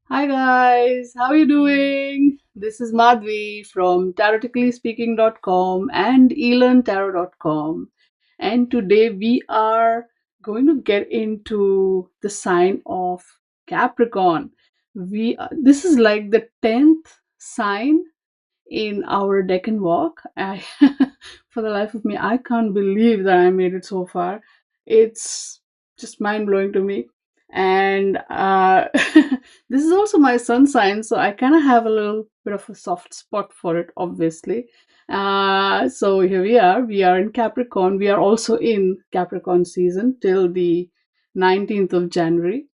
Hi guys, how are you doing? This is Madhvi from TaroticallySpeaking.com and elearntarot.com. And today we are going to get into the sign of Capricorn. This is like the 10th sign in our Decan walk. For the life of me, I can't believe that I made it so far. It's just mind blowing to me. And this is also my sun sign, so I kind of have a little bit of a soft spot for it, obviously. So here we are. We are in Capricorn. We are also in Capricorn season till the 19th of January.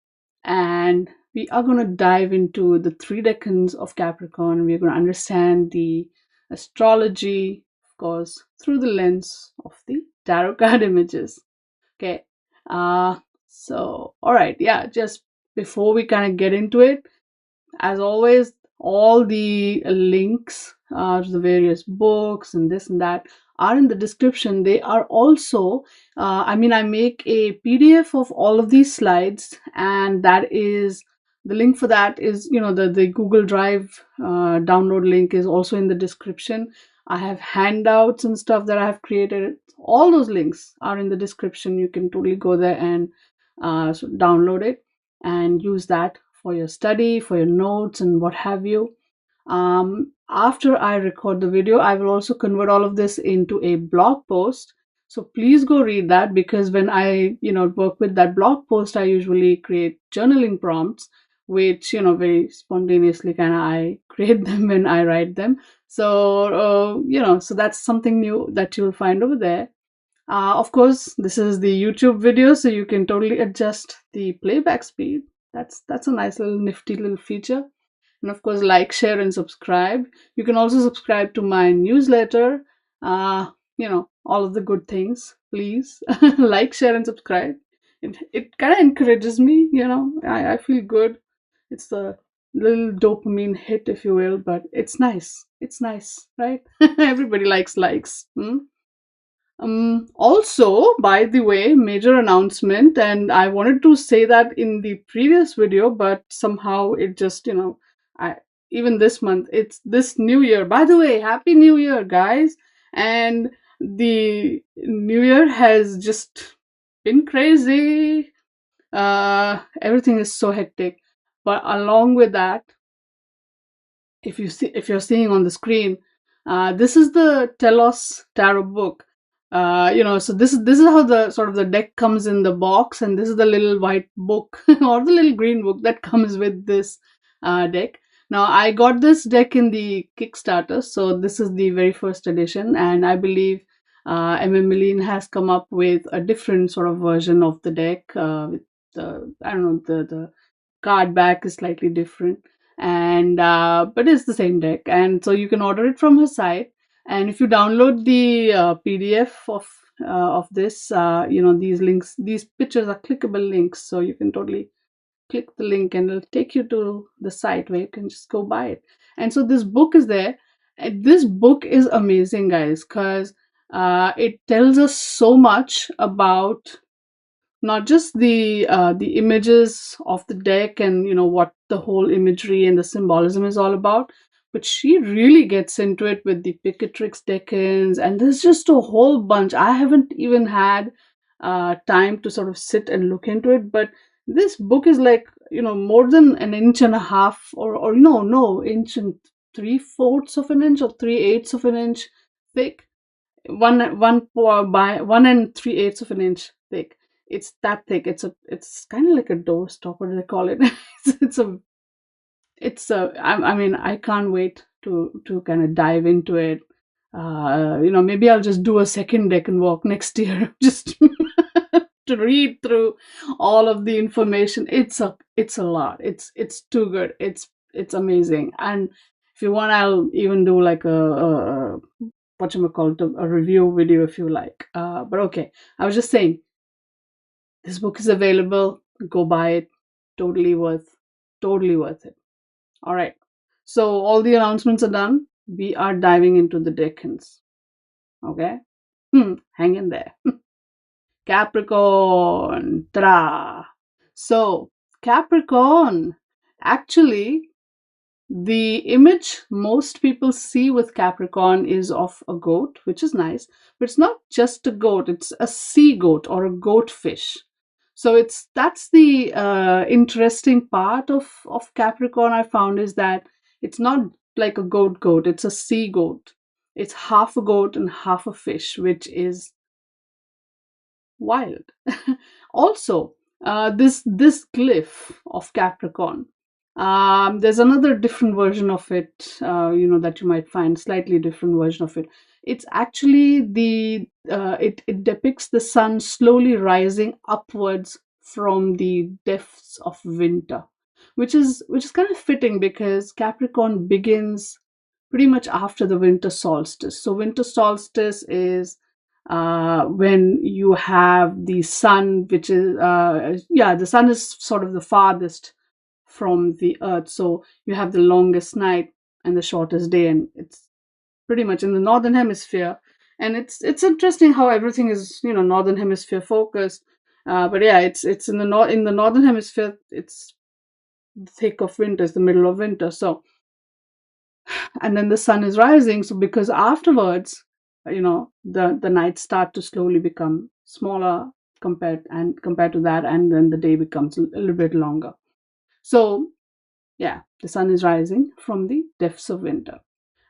And we are going to dive into the three decans of Capricorn. We're going to understand the astrology, of course, through the lens of the tarot card images. Okay. Uh, all right. Yeah, just before we kind of get into it, as always, all the links to the various books and this and that are in the description. They are also, I make a PDF of all of these slides, and that is the link for that is, the Google Drive download link is also in the description. I have handouts and stuff that I have created. All those links are in the description. You can totally go there and download it and use that for your study, for your notes, and what have you. After I record the video, I will also convert all of this into a blog post. So please go read that, because when I, work with that blog post, I usually create journaling prompts, which, very spontaneously kind of I create them when I write them. So, so that's something new that you'll find over there. Of course, this is the YouTube video, so you can totally adjust the playback speed. That's a nice little nifty little feature. And of course, like, share, and subscribe. You can also subscribe to my newsletter. All of the good things. Please like, share, and subscribe. It kind of encourages me. I feel good. It's a little dopamine hit, if you will, but it's nice. It's nice, right? Everybody likes likes. Hmm? Also, by the way, major announcement, and I wanted to say that in the previous video, but somehow it just, I even this month, it's this new year. By the way, happy new year, guys. And the new year has just been crazy. Everything is so hectic. But along with that, if you're seeing on the screen, this is the Telos tarot book. So this is how the sort of the deck comes in the box, and this is the little white book or the little green book that comes with this deck. Now, I got this deck in the Kickstarter, so this is the very first edition, and I believe Meline has come up with a different sort of version of the deck. With the I don't know, the card back is slightly different, and but it's the same deck, and so you can order it from her site. And if you download the PDF of this, these links, these pictures are clickable links, so you can totally click the link and it'll take you to the site where you can just go buy it. And so this book is there, and this book is amazing, guys, because it tells us so much about not just the images of the deck and what the whole imagery and the symbolism is all about, but she really gets into it with the Picatrix Decans, and there's just a whole bunch. I haven't even had time to sort of sit and look into it, but this book is like more than an inch and a half, or no inch and three-fourths of an inch or three-eighths of an inch thick, by 1 and 3/8 of an inch thick. It's that thick. It's kind of like a doorstop. What do they call it? I mean, I can't wait to kind of dive into it. Maybe I'll just do a second deck and walk next year, just to read through all of the information. It's a lot. It's too good. It's amazing. And if you want, I'll even do like a whatchamacallit, a review video if you like. But okay, I was just saying, this book is available. Go buy it. Totally totally worth it. All right. So all the announcements are done. We are diving into the Decans. Okay. Hang in there. Capricorn. Ta-da. So Capricorn. Actually, the image most people see with Capricorn is of a goat, which is nice, but it's not just a goat, it's a sea goat or a goatfish. So that's the interesting part of Capricorn I found, is that it's not like a goat, it's a sea goat. It's half a goat and half a fish, which is wild. Also, this glyph of Capricorn. There's another different version of it, that you might find, slightly different version of it. It's actually it depicts the sun slowly rising upwards from the depths of winter, which is kind of fitting because Capricorn begins pretty much after the winter solstice. So winter solstice is when you have the sun, which is the sun is sort of the farthest from the earth, so you have the longest night and the shortest day, and it's pretty much in the northern hemisphere. And it's interesting how everything is, northern hemisphere focused. But yeah, it's in the northern hemisphere. It's the thick of winter, it's the middle of winter. So, and then the sun is rising, so because afterwards, the nights start to slowly become smaller compared to that, and then the day becomes a little bit longer. So yeah, the sun is rising from the depths of winter.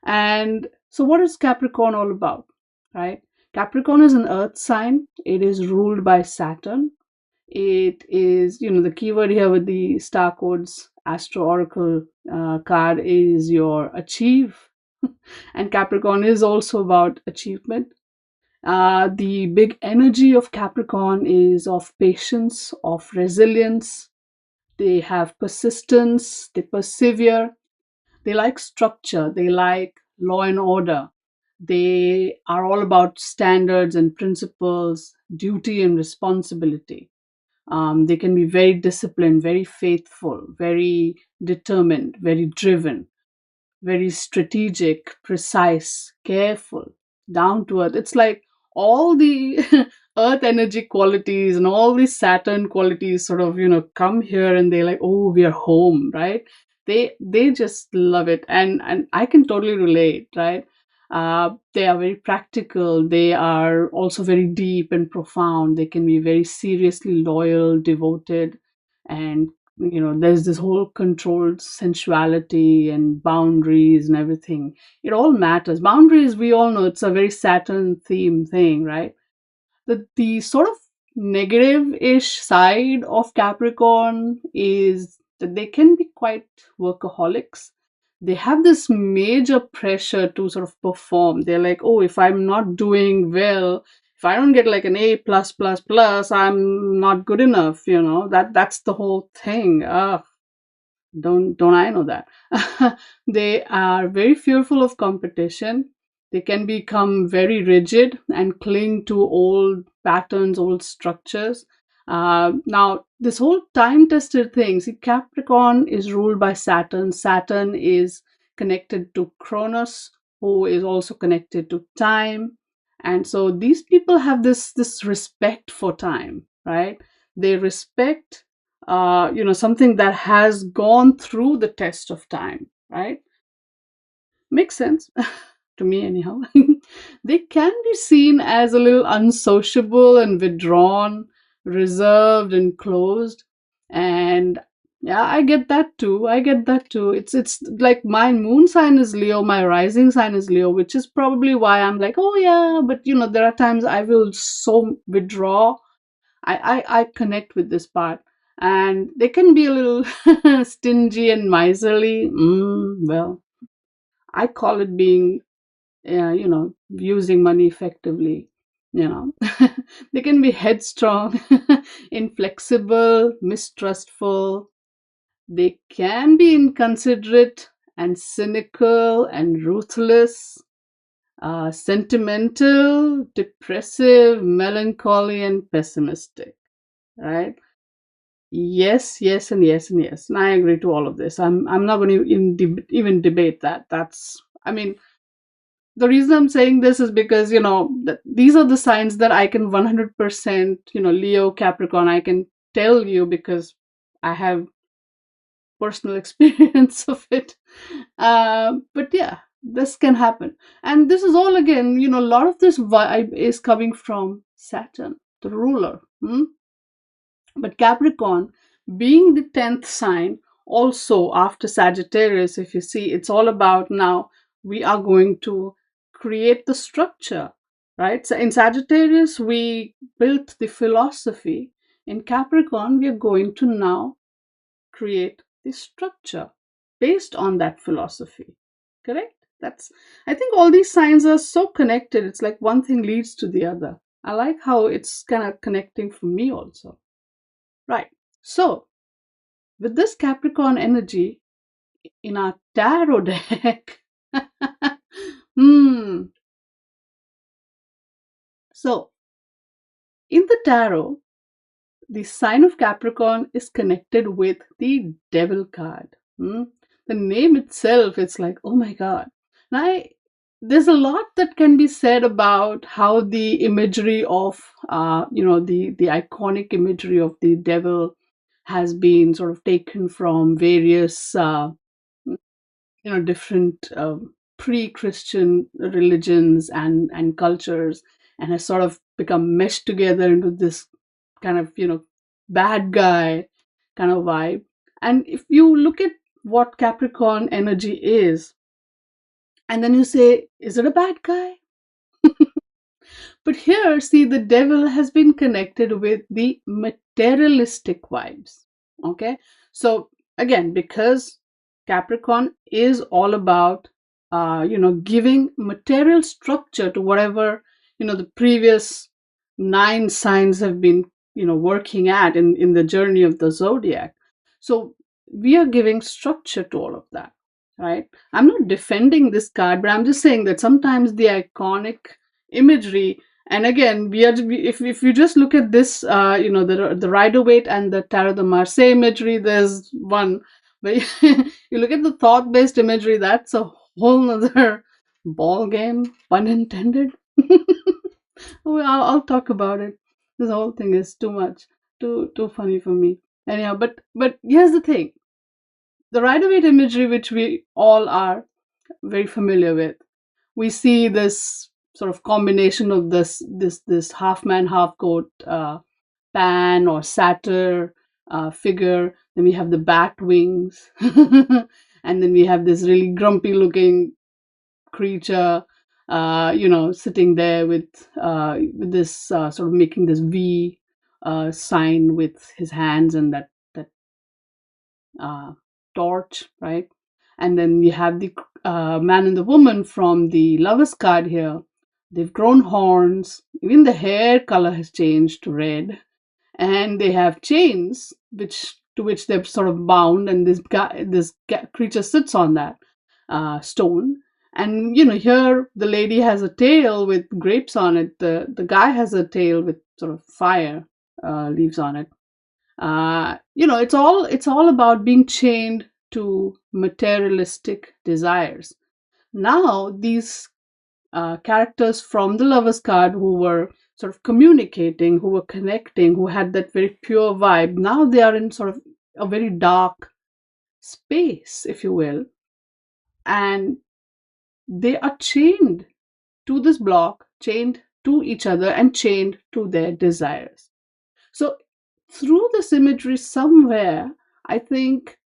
And so what is Capricorn all about, right? Capricorn is an earth sign. It is ruled by Saturn. It is, the keyword here with the star codes Astro Oracle card is your achieve. And Capricorn is also about achievement. The big energy of Capricorn is of patience, of resilience. They have persistence, they persevere, they like structure, they like law and order. They are all about standards and principles, duty and responsibility. They can be very disciplined, very faithful, very determined, very driven, very strategic, precise, careful, down to earth. It's like all the earth energy qualities and all these Saturn qualities sort of, come here, and they're like, oh, we are home, right? They just love it. And I can totally relate, right? They are very practical. They are also very deep and profound. They can be very seriously loyal, devoted, and there's this whole controlled sensuality and boundaries and everything. It all matters. Boundaries, we all know, it's a very Saturn theme thing, right? The sort of negative-ish side of Capricorn is that they can be quite workaholics. They have this major pressure to sort of perform. They're like, oh, if I'm not doing well, if I don't get like an A plus plus plus, I'm not good enough. That's the whole thing. Don't I know that? They are very fearful of competition. They can become very rigid and cling to old patterns, old structures. Now, this whole time tested thing, see, Capricorn is ruled by Saturn. Saturn is connected to Cronus, who is also connected to time. And so these people have this respect for time, right? They respect something that has gone through the test of time, right? Makes sense to me, anyhow. They can be seen as a little unsociable and withdrawn, reserved and closed. And yeah, I get that too. I get that too. It's like my moon sign is Leo, my rising sign is Leo, which is probably why I'm like, oh yeah, but there are times I will so withdraw. I connect with this part, and they can be a little stingy and miserly. Well, I call it being, using money effectively. They can be headstrong, inflexible, mistrustful. They can be inconsiderate and cynical and ruthless, sentimental, depressive, melancholy, and pessimistic. Right? Yes, yes, and yes, and yes. And I agree to all of this. I'm not going to even debate that. I mean, the reason I'm saying this is because, these are the signs that I can 100%, Leo, Capricorn, I can tell you because I have personal experience of it. But yeah, this can happen. And this is all, again, a lot of this vibe is coming from Saturn, the ruler. But Capricorn, being the 10th sign, also after Sagittarius, if you see, it's all about now we are going to create the structure, right? So in Sagittarius, we built the philosophy. In Capricorn, we are going to now create the structure based on that philosophy. Correct? That's, I think all these signs are so connected. It's like one thing leads to the other. I like how it's kind of connecting for me also. Right. So, with this Capricorn energy in our tarot deck, hmm. So, in the tarot, the sign of Capricorn is connected with the Devil card. The name itself, it's like, oh my God. Now, there's a lot that can be said about how the imagery of, the iconic imagery of the devil has been sort of taken from various different pre-Christian religions and cultures, and has sort of become meshed together into this kind of bad guy kind of vibe. And if you look at what Capricorn energy is, and then you say, is it a bad guy? But here, see, the devil has been connected with the materialistic vibes. Okay. So, again, because Capricorn is all about, giving material structure to whatever, the previous 9 signs have been, working at in the journey of the zodiac. So, we are giving structure to all of that, right? I'm not defending this card, but I'm just saying that sometimes the iconic imagery, and again, if you just look at this, the Rider Waite and the Tarot de Marseille imagery, there's one. But you look at the thought-based imagery, that's a whole nother ball game, pun intended. Well, I'll talk about it. This whole thing is too much, too funny for me. Anyhow, but here's the thing: the Rider Waite imagery, which we all are very familiar with, we see this sort of combination of this half man half goat pan or satyr figure. Then we have the bat wings, and then we have this really grumpy looking creature, sitting there with this sort of making this V sign with his hands and that uh, torch, right? And then you have the man and the woman from the Lovers card here. They've grown horns. Even the hair color has changed to red, and they have chains, which they're sort of bound. And this creature sits on that stone. And here the lady has a tail with grapes on it. The guy has a tail with sort of fire leaves on it. It's all about being chained to materialistic desires. Now these characters from the Lovers card, who were sort of communicating, who were connecting, who had that very pure vibe, now they are in sort of a very dark space, if you will, and they are chained to this block, chained to each other, and chained to their desires. So through this imagery, somewhere, I think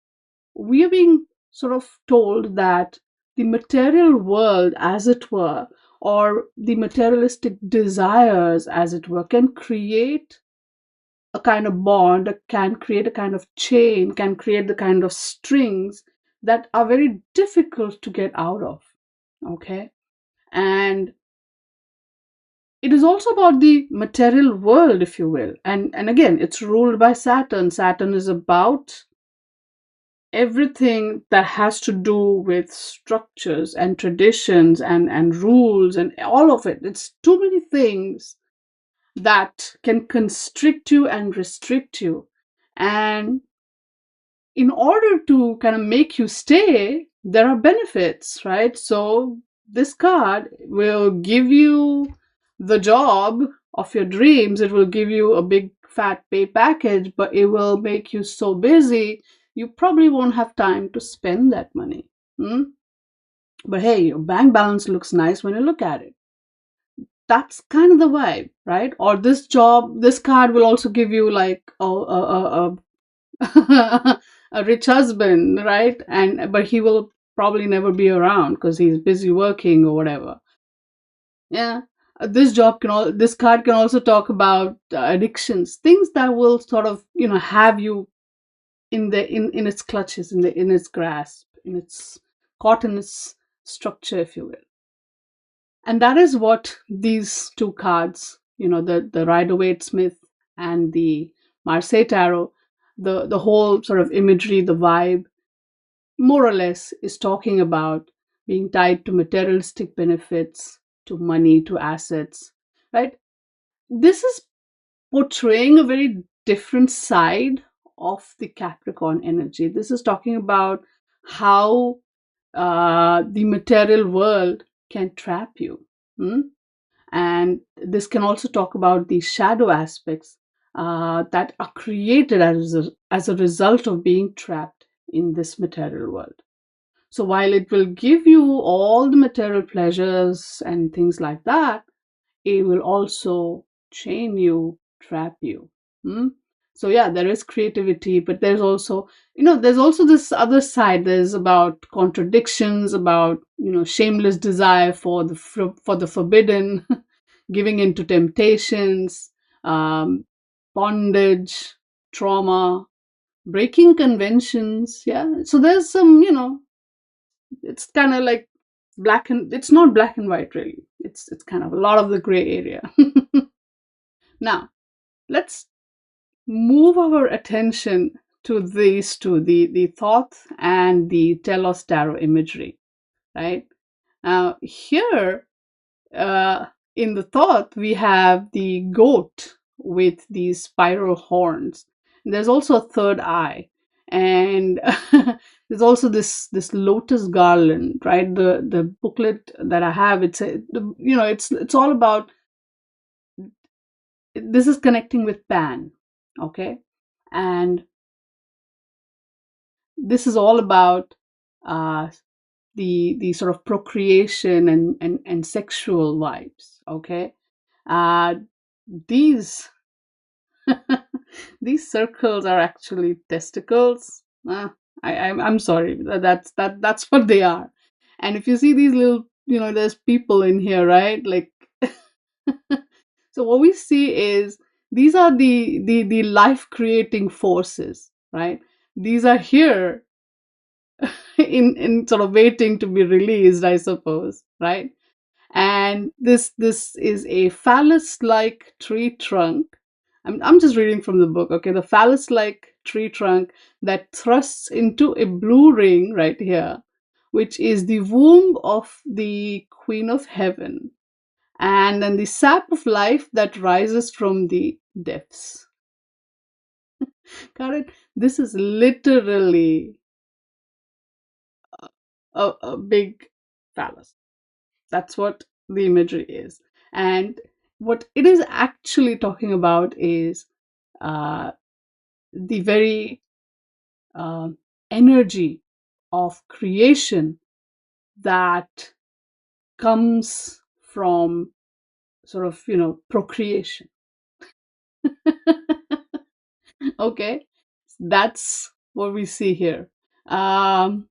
we are being sort of told that the material world, as it were, or the materialistic desires, as it were, can create a kind of bond, can create a kind of chain, can create the kind of strings that are very difficult to get out of. Okay. And it is also about the material world, if you will. And again, it's ruled by Saturn. Saturn is about everything that has to do with structures and traditions and rules and all of it. It's too many things that can constrict you and restrict you. And in order to kind of make you stay, there are benefits, right? So this card will give you the job of your dreams. It will give you a big fat pay package, but it will make you so busy you probably won't have time to spend that money. Hmm? But hey, your bank balance looks nice when you look at it. That's kind of the vibe, right? Or this job, this card will also give you like a rich husband, right? And but he will probably never be around because he's busy working or whatever. Yeah. This card can also talk about addictions, things that will sort of, have you in its clutches, in its grasp, in its caught in its structure, if you will. And that is what these two cards, the Rider-Waite-Smith and the Marseille Tarot, the whole sort of imagery, the vibe, more or less is talking about being tied to materialistic benefits, to money, to assets, right? This is portraying a very different side of the Capricorn energy. This is talking about how the material world can trap you. Hmm? And this can also talk about the shadow aspects that are created as a result of being trapped in this material world. So while it will give you all the material pleasures and things like that, it will also chain you, trap you. Hmm? So yeah, there is creativity, but there's also this other side. There's about contradictions, about shameless desire for the forbidden, giving into temptations, um, bondage, trauma, breaking conventions. Yeah, so there's some. It's kind of like it's not black and white really. It's kind of a lot of the gray area. Now, let's move our attention to these two, the Thoth and the Telos tarot imagery, right? Now, here uh, in the Thoth, we have the goat with these spiral horns. And there's also a third eye, and there's also this lotus garland, right? The booklet that I have, it's all about, this is connecting with Pan, okay, and this is all about uh, the sort of procreation and sexual vibes, okay. uh, these these circles are actually testicles. I'm sorry, that's what they are. And if you see these little, there's people in here, right? Like, so what we see is these are the life creating forces, right? These are here in sort of waiting to be released, I suppose, right? And this is a phallus-like tree trunk. I'm just reading from the book, okay? The phallus-like tree trunk that thrusts into a blue ring right here, which is the womb of the Queen of Heaven, and then the sap of life that rises from the depths. Got it? This is literally a big phallus. That's what the imagery is. And what it is actually talking about is uh, the very uh, energy of creation that comes from sort of, procreation. Okay, that's what we see here. Um,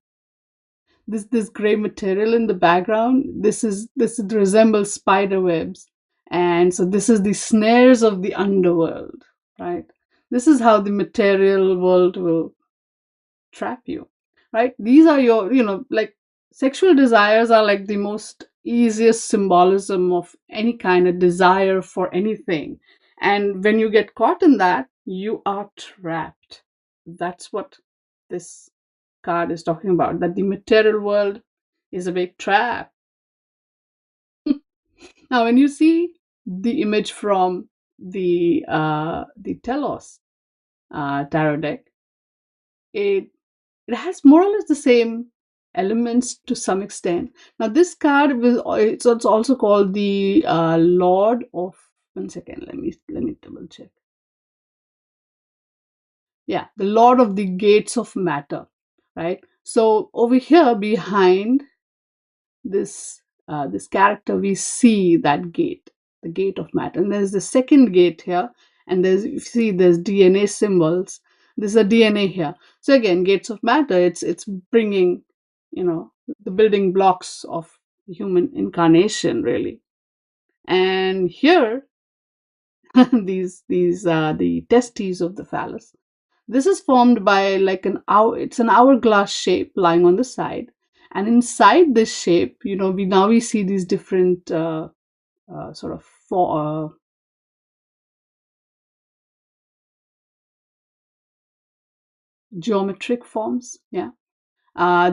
this gray material in the background, this resembles spider webs, and so this is the snares of the underworld, right? This is how the material world will trap you, right? These are your, like, sexual desires are like the most easiest symbolism of any kind of desire for anything. And when you get caught in that, you are trapped. That's what this card is talking about, that the material world is a big trap. Now, when you see the image from the Telos tarot deck, it it has more or less the same elements to some extent. Now, this card it's also called the Lord of. One second, let me double check. yeah, the lord of the gates of matter, right? So over here behind this character, we see that gate, the gate of matter. And there's the second gate here, and there's, you see, there's DNA symbols. There's a DNA here. So again, gates of matter. It's bringing, the building blocks of human incarnation, really. And here, these are the testes of the phallus. This is formed by like it's an hourglass shape lying on the side, and inside this shape, we see these different sort of geometric forms. Yeah,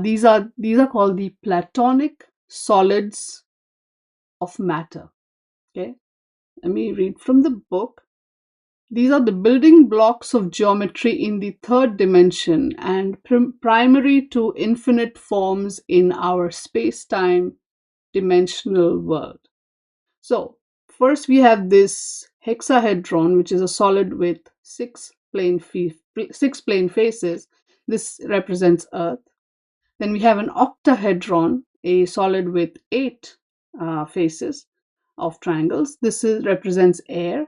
these are called the platonic solids of matter. Okay, let me read from the book. These are the building blocks of geometry in the third dimension and primary to infinite forms in our space-time dimensional world. So, first we have this hexahedron, which is a solid with six plane faces. This represents Earth. Then we have an octahedron, a solid with eight faces of triangles. Represents air.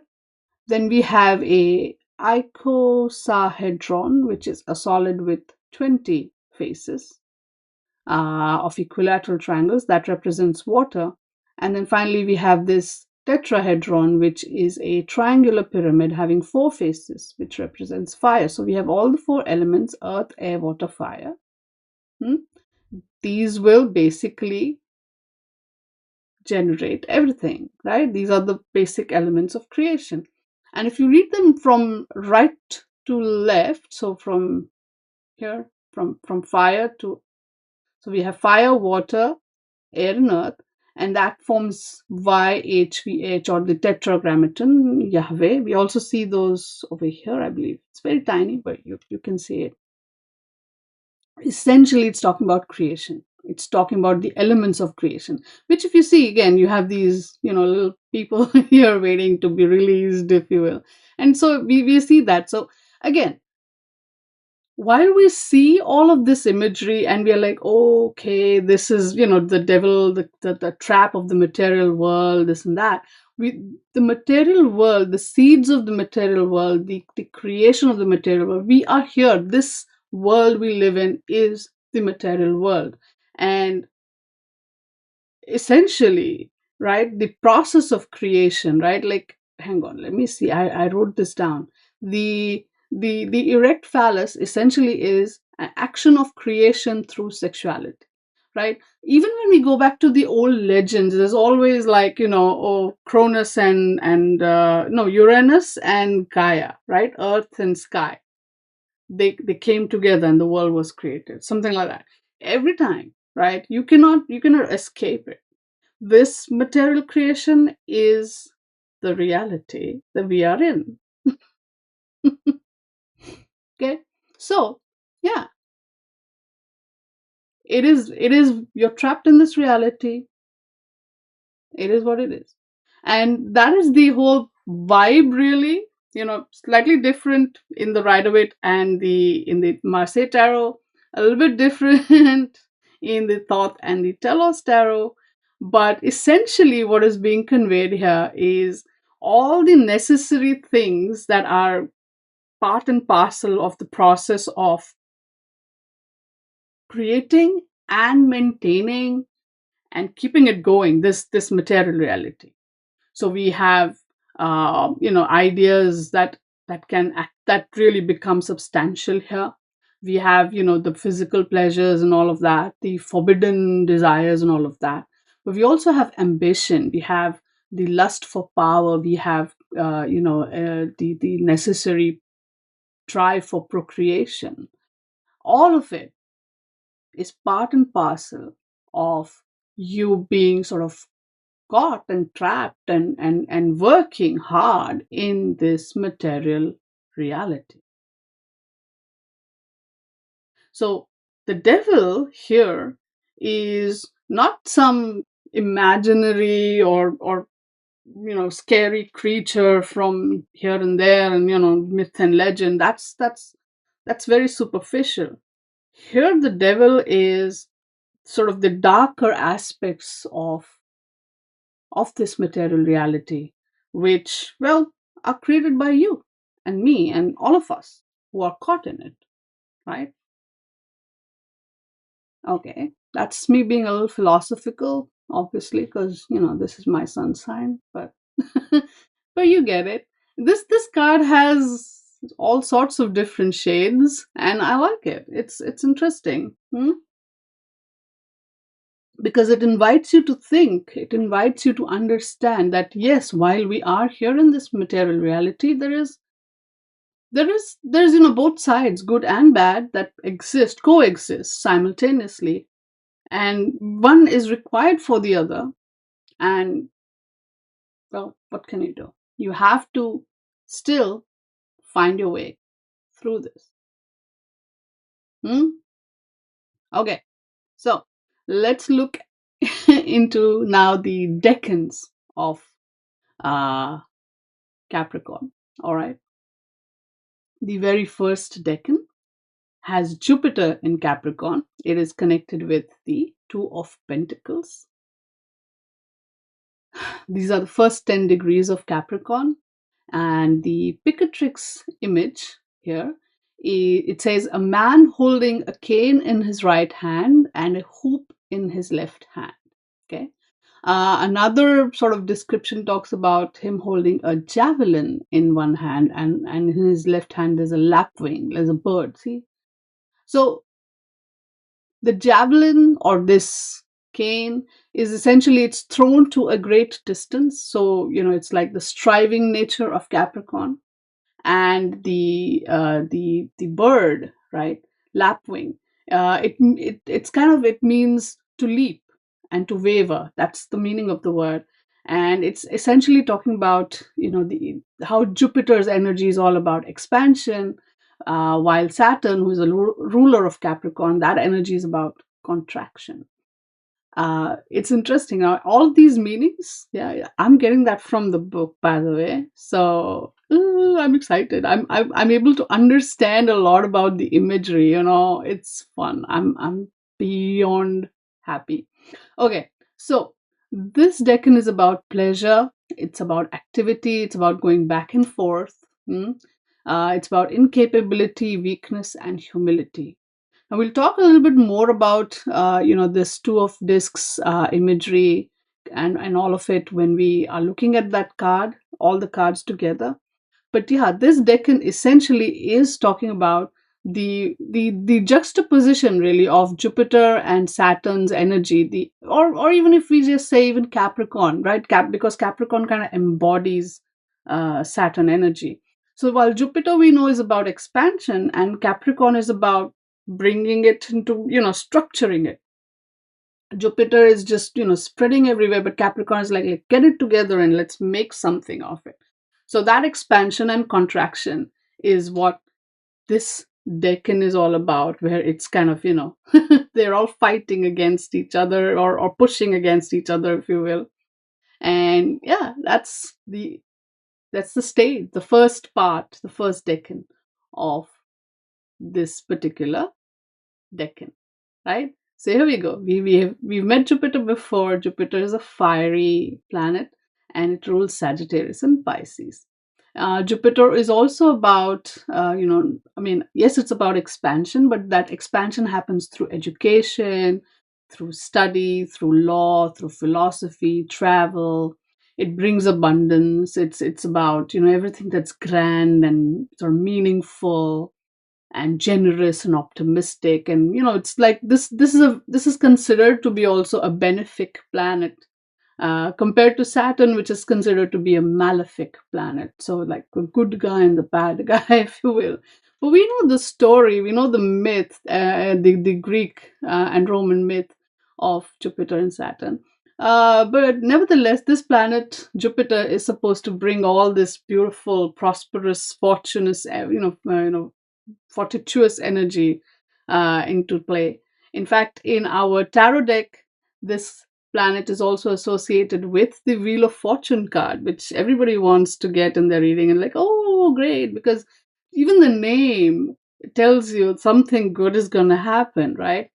Then we have a icosahedron, which is a solid with 20 faces of equilateral triangles. That represents water. And then finally, we have this tetrahedron, which is a triangular pyramid having four faces, which represents fire. So we have all the four elements: earth, air, water, fire. These will basically generate everything, right? These are the basic elements of creation. And if you read them from right to left, so from here, from fire to, so we have fire, water, air, and earth, and that forms YHVH, or the tetragrammaton, Yahweh. We also see those over here, I believe. It's very tiny, but you can see it. Essentially, it's talking about creation. It's talking about the elements of creation, which, if you see, again, you have these, little people here waiting to be released, if you will. And so we see that. So again, while we see all of this imagery and we are like, oh, okay, this is, the devil, the trap of the material world, this and that. The material world, the seeds of the material world, the creation of the material world, we are here. This world we live in is the material world. And essentially, right, the process of creation, right, like, hang on, let me see, I wrote this down. The erect phallus essentially is an action of creation through sexuality, right? Even when we go back to the old legends, there's always like, Cronus and no, Uranus and Gaia, right? Earth and sky, they came together and the world was created, something like that. Every time, right? You cannot escape it. This material creation is the reality that we are in. Okay, so yeah, it is you're trapped in this reality. It is what it is. And that is the whole vibe, really. Slightly different in the Rider-Waite and in the Marseille Tarot, a little bit different in the Thoth and the Telos Tarot. But essentially, what is being conveyed here is all the necessary things that are part and parcel of the process of creating and maintaining and keeping it going, this material reality. So we have ideas that really become substantial here. We have the physical pleasures and all of that, the forbidden desires and all of that. But we also have ambition. We have the lust for power. We have the necessary drive for procreation. All of it is part and parcel of you being sort of caught and trapped and working hard in this material reality. So the devil here is not some imaginary or scary creature from here and there and myth and legend. That's That's very superficial. Here, the devil is sort of the darker aspects of this material reality, which, well, are created by you and me and all of us who are caught in it, right? Okay, that's me being a little philosophical, obviously, because this is my sun sign, but but you get it. This card has all sorts of different shades, and I like it. It's interesting. Because it invites you to think, it invites you to understand that yes, while we are here in this material reality, there's both sides, good and bad, that coexist simultaneously, and one is required for the other. And well, what can you do? You have to still find your way through this. Okay, so let's look into now the decans of uh Capricorn. All right. The very first decan has Jupiter in Capricorn. It is connected with the Two of Pentacles. These are the first 10 degrees of Capricorn. And the Picatrix image here, it says a man holding a cane in his right hand and a hoop in his left hand. Okay. Another sort of description talks about him holding a javelin in one hand, and in his left hand there's a lapwing, there's a bird. See? So the javelin, or this cane, is essentially, it's thrown to a great distance. So, it's like the striving nature of Capricorn. And the bird, right, lapwing, it's kind of, it means to leap and to waver. That's the meaning of the word. And it's essentially talking about the how Jupiter's energy is all about expansion, while Saturn, who's a ruler of Capricorn, that energy is about contraction. It's interesting. All these meanings, yeah, I'm getting that from the book, by the way. So I'm excited. I'm able to understand a lot about the imagery. It's fun. I'm beyond happy. Okay, so this decan is about pleasure. It's about activity. It's about going back and forth. It's about incapability, weakness, and humility. And we'll talk a little bit more about this Two of Discs imagery and all of it when we are looking at that card, all the cards together. But yeah, this decan essentially is talking about the juxtaposition, really, of Jupiter and Saturn's energy, or even if we just say even Capricorn, right? Because Capricorn kind of embodies Saturn energy. So while Jupiter, we know, is about expansion, and Capricorn is about bringing it into, structuring it. Jupiter is just, spreading everywhere, but Capricorn is like, get it together and let's make something of it. So that expansion and contraction is what this decan is all about, where it's kind of, they're all fighting against each other, or pushing against each other, if you will. And yeah, that's the stage, the first part, the first decan of this particular decan, right? So here we go. We've met Jupiter before. Jupiter is a fiery planet, and it rules Sagittarius and Pisces. Jupiter is also about, yes, it's about expansion, but that expansion happens through education, through study, through law, through philosophy, travel. It brings abundance. It's about, everything that's grand and sort of meaningful and generous and optimistic. And it's like this is considered to be also a benefic planet, compared to Saturn, which is considered to be a malefic planet. So, like the good guy and the bad guy, if you will. But we know the story, we know the myth, the Greek and Roman myth of Jupiter and Saturn. But nevertheless, this planet, Jupiter, is supposed to bring all this beautiful, prosperous, fortuitous, fortuitous energy into play. In fact, in our tarot deck, this planet is also associated with the Wheel of Fortune card, which everybody wants to get in their reading, and like, oh, great, because even the name tells you something good is going to happen, right?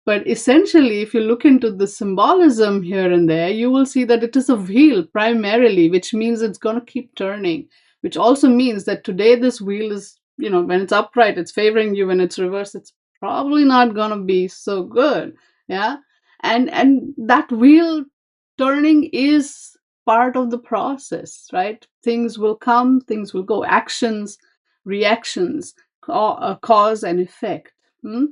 But essentially, if you look into the symbolism here and there, you will see that it is a wheel primarily, which means it's going to keep turning, which also means that today this wheel is, when it's upright, it's favoring you. When it's reversed, it's probably not going to be so good. Yeah. And that wheel turning is part of the process, right? Things will come, things will go, actions, reactions, cause and effect. Hmm?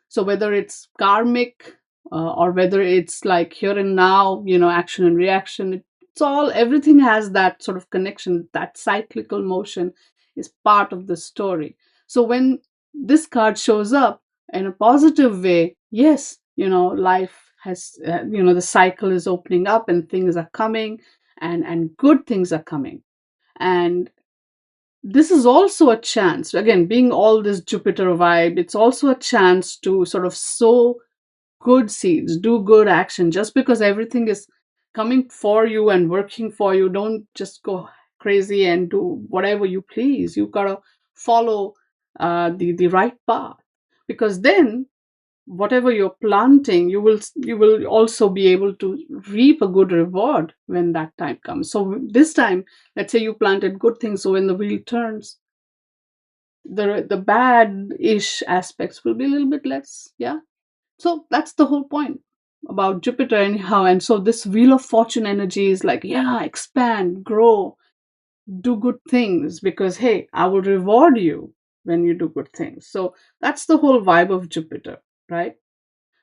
So whether it's karmic, or whether it's like here and now, action and reaction, it's all, everything has that sort of connection. That cyclical motion is part of the story. So when this card shows up in a positive way, yes, life has, the cycle is opening up and things are coming, and good things are coming. And this is also a chance, again, being all this Jupiter vibe, it's also a chance to sort of sow good seeds, do good action. Just because everything is coming for you and working for you, don't just go crazy and do whatever you please. You gotta follow the right path, because then whatever you're planting, you will also be able to reap a good reward when that time comes. So this time, let's say you planted good things, so when the wheel turns, the bad-ish aspects will be a little bit less. Yeah. So that's the whole point about Jupiter anyhow. And so this wheel of fortune energy is like, yeah, expand, grow, do good things, because hey, I will reward you when you do good things. So that's the whole vibe of Jupiter, right?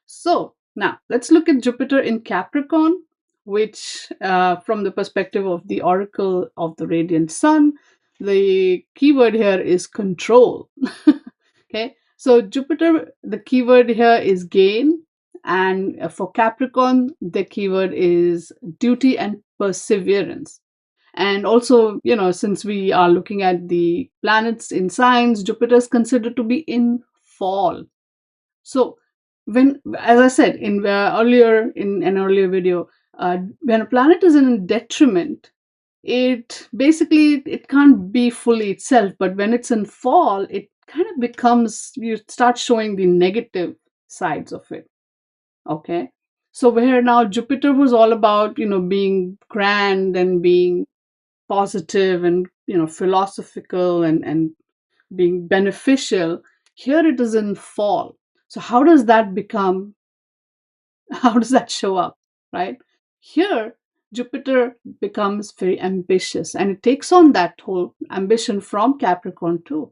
So now let's look at Jupiter in Capricorn, which, from the perspective of the Oracle of the Radiant Sun, the keyword here is control. Okay, so Jupiter, the keyword here is gain, and for Capricorn, the keyword is duty and perseverance. And also, since we are looking at the planets in signs, Jupiter is considered to be in fall. So when, as I said in earlier, in an earlier video, when a planet is in detriment, it basically, it can't be fully itself. But when it's in fall, it kind of becomes, you start showing the negative sides of it. Okay, so where now Jupiter was all about, being grand and being positive and, philosophical, and being beneficial, here it is in fall. So how does that become, how does that show up, right? Here, Jupiter becomes very ambitious, and it takes on that whole ambition from Capricorn too.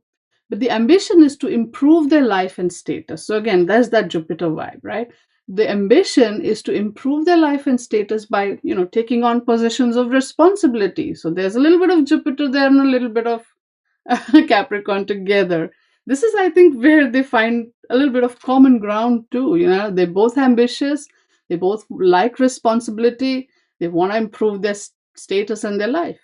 But the ambition is to improve their life and status. So again, there's that Jupiter vibe, right? The ambition is to improve their life and status by, taking on positions of responsibility. So there's a little bit of Jupiter there and a little bit of Capricorn together. This is, I think, where they find a little bit of common ground too. They're both ambitious, they both like responsibility, they want to improve their status and their life.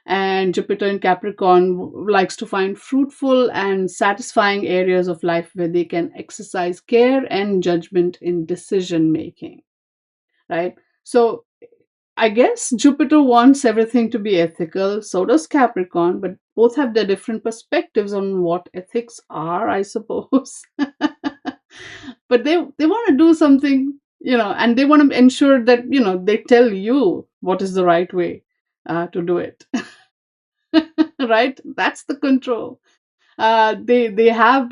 And Jupiter in Capricorn likes to find fruitful and satisfying areas of life where they can exercise care and judgment in decision making, right? So I guess Jupiter wants everything to be ethical, so does Capricorn, but both have their different perspectives on what ethics are, I suppose. But they want to do something, and they want to ensure that, they tell you what is the right way to do it. Right? That's the control. They have,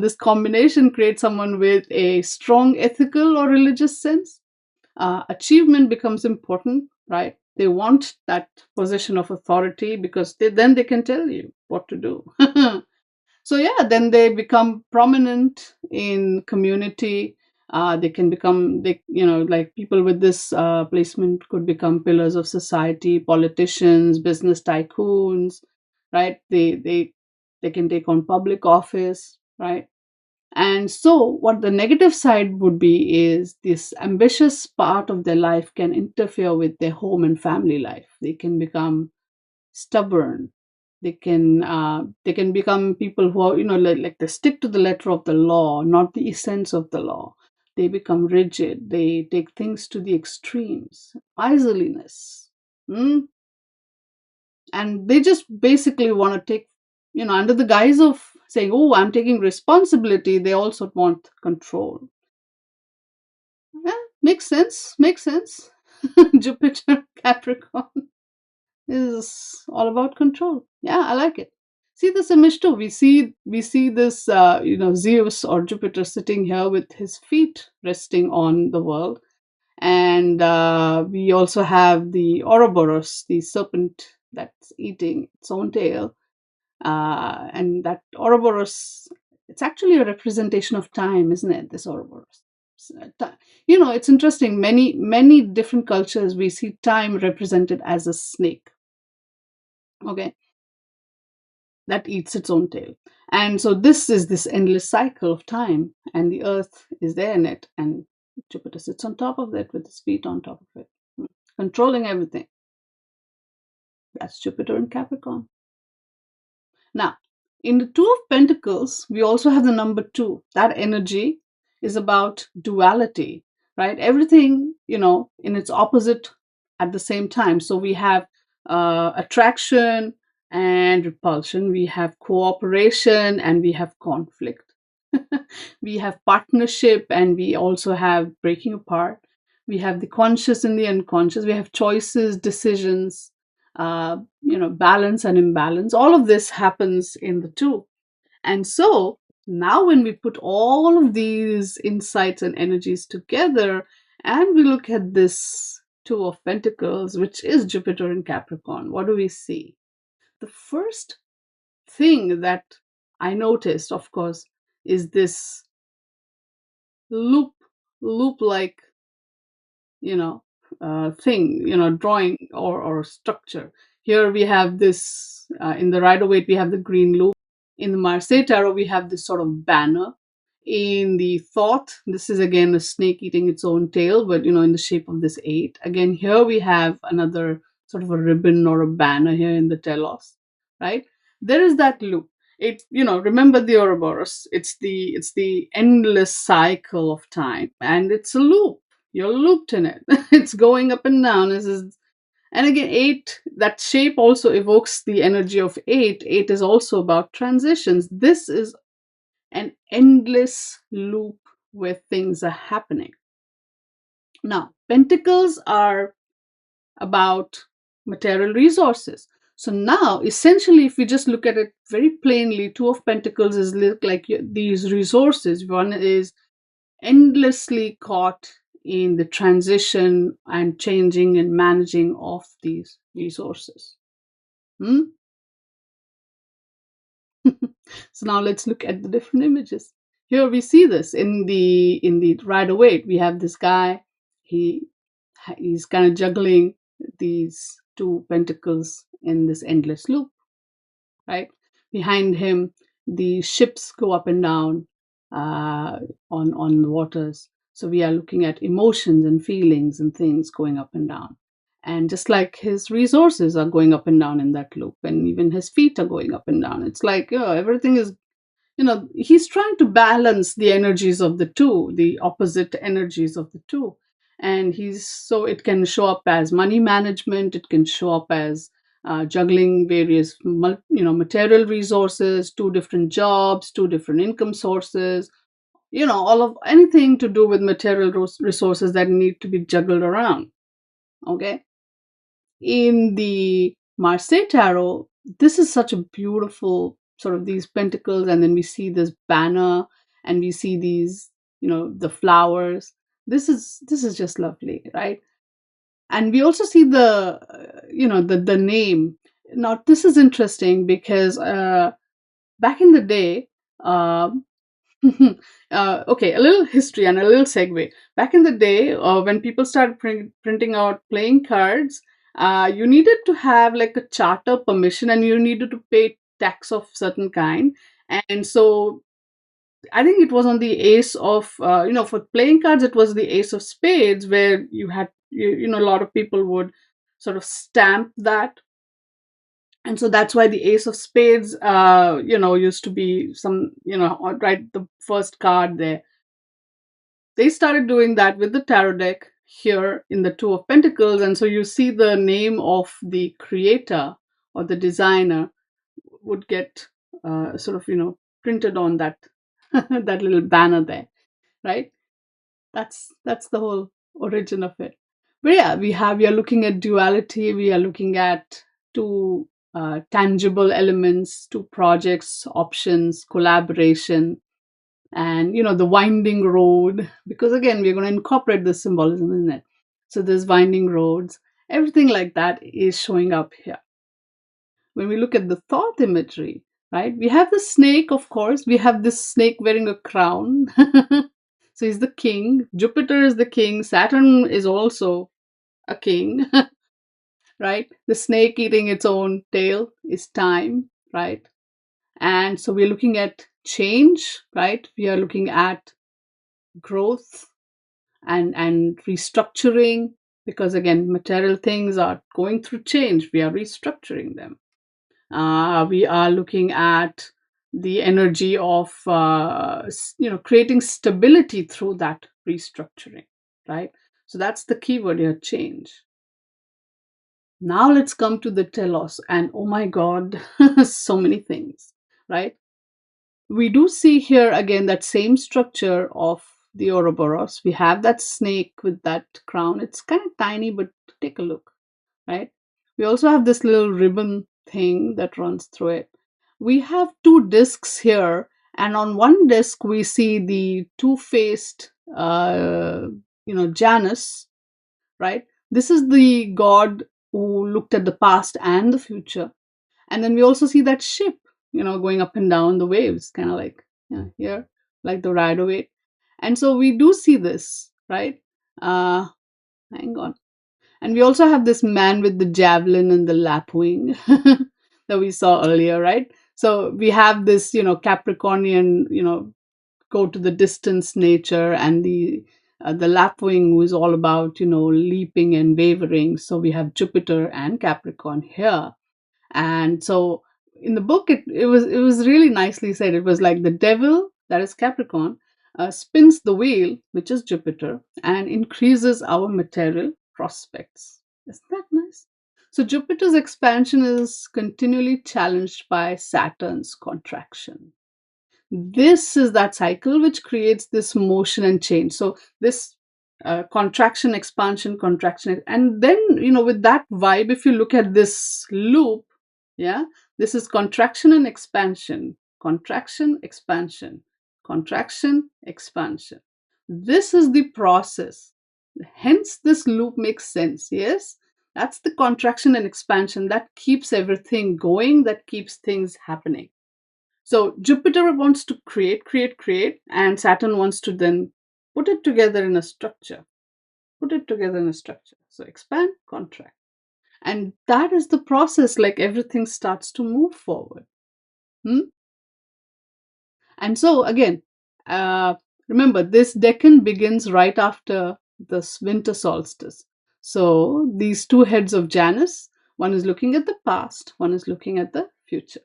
this combination creates someone with a strong ethical or religious sense. Achievement becomes important, right? They want that position of authority because then they can tell you what to do. So yeah, then they become prominent in community. They can become, like people with this placement could become pillars of society, politicians, business tycoons, right? They can take on public office, right? And so, what the negative side would be is this ambitious part of their life can interfere with their home and family life. They can become stubborn. They can become people who are, like they stick to the letter of the law, not the essence of the law. They become rigid. They take things to the extremes. Miserliness. Hmm? And they just basically want to take, under the guise of saying, oh, I'm taking responsibility, they also want control. Yeah, makes sense. Makes sense. Jupiter Capricorn is all about control. Yeah, I like it. See this image too. We see this Zeus or Jupiter sitting here with his feet resting on the world, and we also have the Ouroboros, the serpent that's eating its own tail, and that Ouroboros, it's actually a representation of time, isn't it? This Ouroboros. It's interesting. Many different cultures we see time represented as a snake. Okay, that eats its own tail. And so this is this endless cycle of time, and the Earth is there in it, and Jupiter sits on top of it with his feet on top of it, controlling everything. That's Jupiter in Capricorn. Now, in the Two of Pentacles, we also have the number two. That energy is about duality, right? Everything, in its opposite at the same time. So we have attraction and repulsion, we have cooperation, and we have conflict. We have partnership, and we also have breaking apart. We have the conscious and the unconscious. We have choices, decisions, balance and imbalance. All of this happens in the two. And so now, when we put all of these insights and energies together, and we look at this Two of Pentacles, which is Jupiter in Capricorn, what do we see? The first thing that I noticed, of course, is this loop like you know thing, drawing or structure. Here we have this, in the Rider Waite we have the green loop. In the Marseille Tarot we have this sort of banner. In the Thought, this is again a snake eating its own tail, but in the shape of this eight. Again, here we have another sort of a ribbon or a banner here in the Telos, right? There is that loop. It, remember the Ouroboros. It's the endless cycle of time, and it's a loop. You're looped in it. It's going up and down. And again, eight, that shape also evokes the energy of eight. Eight is also about transitions. This is an endless loop where things are happening. Now, pentacles are about material resources. So now, essentially, if we just look at it very plainly, Two of Pentacles is like these resources. One is endlessly caught in the transition and changing and managing of these resources. So now let's look at the different images. Here we see this in the Rider Waite. We have this guy. He's kind of juggling these two pentacles in this endless loop, right? Behind him, the ships go up and down on the waters. So we are looking at emotions and feelings and things going up and down. And just like his resources are going up and down in that loop, and even his feet are going up and down, it's like, everything is, he's trying to balance the energies of the two, the opposite energies of the two. And so it can show up as money management, it can show up as juggling various material resources, two different jobs, two different income sources, all of anything to do with material resources that need to be juggled around. Okay, in the Marseille Tarot, this is such a beautiful sort of these pentacles, and then we see this banner, and we see these, the flowers. This is just lovely, right? And we also see the name. Now this is interesting because back in the day, um, okay, a little history and a little segue. Back in the day, when people started printing out playing cards, you needed to have like a charter permission, and you needed to pay tax of certain kind. And so I think it was on the ace of, for playing cards, it was the ace of spades, where you had, a lot of people would sort of stamp that. And so that's why the ace of spades, used to be some, right, the first card there. They started doing that with the tarot deck here in the Two of Pentacles. And so you see the name of the creator or the designer would get sort of, printed on that that little banner there, right? That's the whole origin of it. But yeah, we are looking at duality. We are looking at two tangible elements, two projects, options, collaboration, and the winding road. Because again, we're going to incorporate this symbolism, isn't it? So there's winding roads. Everything like that is showing up here. When we look at the thought imagery, right? We have the snake, of course. We have this snake wearing a crown. So he's the king. Jupiter is the king. Saturn is also a king, right? The snake eating its own tail is time, right? And so we're looking at change, right? We are looking at growth and restructuring, because again, material things are going through change. We are restructuring them. We are looking at the energy of creating stability through that restructuring, right? So that's the keyword here, change. Now let's come to the telos, and oh my god, so many things, right? We do see here again that same structure of the Ouroboros. We have that snake with that crown. It's kind of tiny, but take a look, right? We also have this little ribbon thing that runs through it. We have two discs here, and on one disc we see the two-faced, Janus, right? This is the god who looked at the past and the future. And then we also see that ship, going up and down the waves, kind of like here, like the Rider Waite. And so we do see this, right? Hang on. And we also have this man with the javelin and the lapwing that we saw earlier, right? So we have this, Capricornian, go to the distance nature, and the lapwing was all about, leaping and wavering. So we have Jupiter and Capricorn here. And so in the book, it was really nicely said. It was like the devil, that is Capricorn, spins the wheel, which is Jupiter, and increases our material prospects. Isn't that nice? So Jupiter's expansion is continually challenged by Saturn's contraction. This is that cycle which creates this motion and change. So this contraction, expansion, contraction, and then with that vibe, if you look at this loop, yeah, this is contraction and expansion, contraction, expansion, contraction, expansion. This is the process. Hence, this loop makes sense. Yes, that's the contraction and expansion that keeps everything going, that keeps things happening. So Jupiter wants to create, create, create, and Saturn wants to then put it together in a structure. Put it together in a structure. So expand, contract. And that is the process, like everything starts to move forward. Hmm? And so again, uh, remember, this Decan begins right after this winter solstice. So these two heads of Janus, one is looking at the past, one is looking at the future.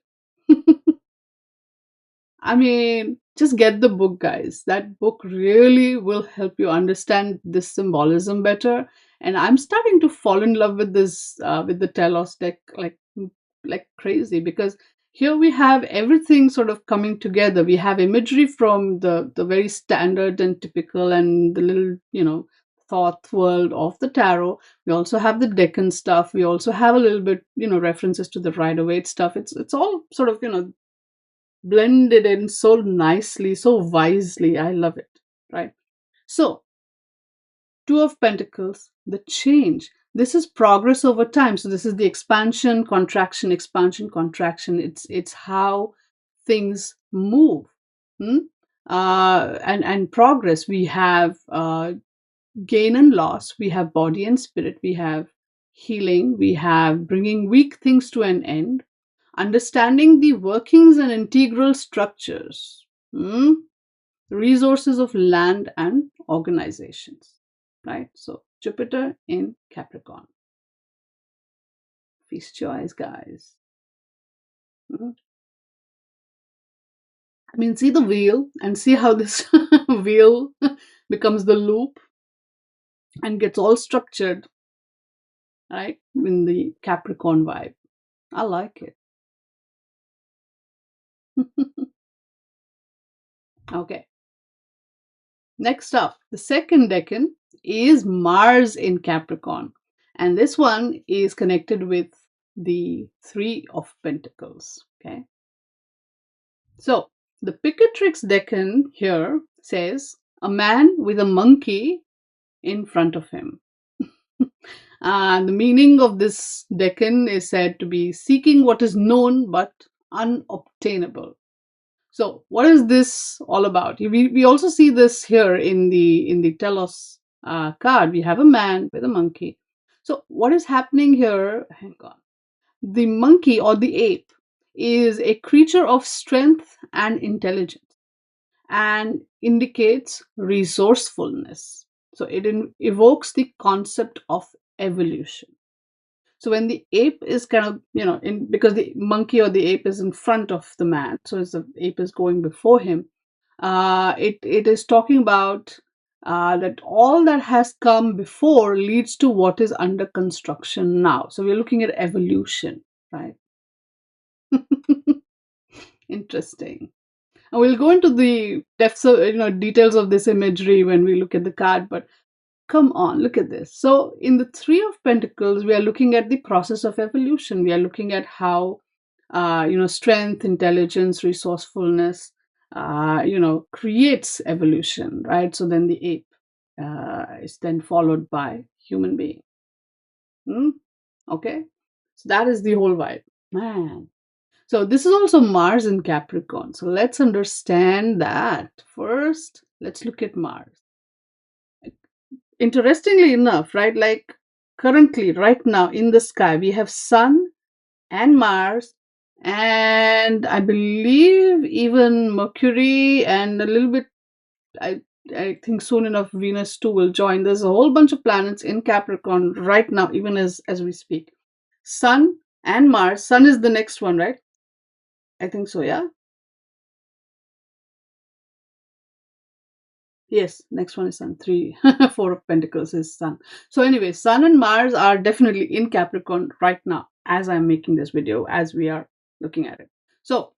I mean, just get the book, guys. That book really will help you understand this symbolism better. And I'm starting to fall in love with this, with the Telos deck, like crazy, because here we have everything sort of coming together. We have imagery from the very standard and typical and the little, thought world of the tarot. We also have the Decan stuff. We also have a little bit, references to the Rider Waite stuff. It's all sort of, blended in so nicely, so wisely. I love it, right? So, Two of Pentacles, the change. This is progress over time. So this is the expansion, contraction, expansion, contraction. It's how things move. Hmm? And progress. We have gain and loss. We have body and spirit. We have healing. We have bringing weak things to an end, understanding the workings and integral structures, resources of land and organizations, right? So Jupiter in Capricorn. Feast your eyes, guys. Mhm. I mean, see the wheel and see how this wheel becomes the loop and gets all structured, right? In the Capricorn vibe. I like it. Okay. Next up, the second decan is Mars in Capricorn. And this one is connected with the Three of Pentacles. Okay. So the Picatrix decan here says a man with a monkey in front of him. And the meaning of this decan is said to be seeking what is known but unobtainable. So, what is this all about? We also see this here in the Telos card. We have a man with a monkey. So, what is happening here? Hang on. The monkey or the ape is a creature of strength and intelligence and indicates resourcefulness. So, it evokes the concept of evolution. So when the ape is kind of, in because the monkey or the ape is in front of the man, so as the ape is going before him, it is talking about that all that has come before leads to what is under construction now. So we're looking at evolution, right? Interesting. And we'll go into the depths of, details of this imagery when we look at the card, but come on, look at this. So, in the Three of Pentacles, we are looking at the process of evolution. We are looking at how, strength, intelligence, resourcefulness, creates evolution, right? So then the ape is then followed by human being. Hmm? Okay, so that is the whole vibe, man. So this is also Mars in Capricorn. So let's understand that first. Let's look at Mars. Interestingly enough, right, like currently right now in the sky we have Sun and Mars, and I believe even Mercury, and a little bit, i I think soon enough Venus too will join. There's a whole bunch of planets in Capricorn right now, even as we speak. Sun and Mars. Sun is the next one, right? I think so, yeah. Yes, next one is Sun. Three, Four of Pentacles is Sun. So anyway, Sun and Mars are definitely in Capricorn right now as I'm making this video, as we are looking at it. So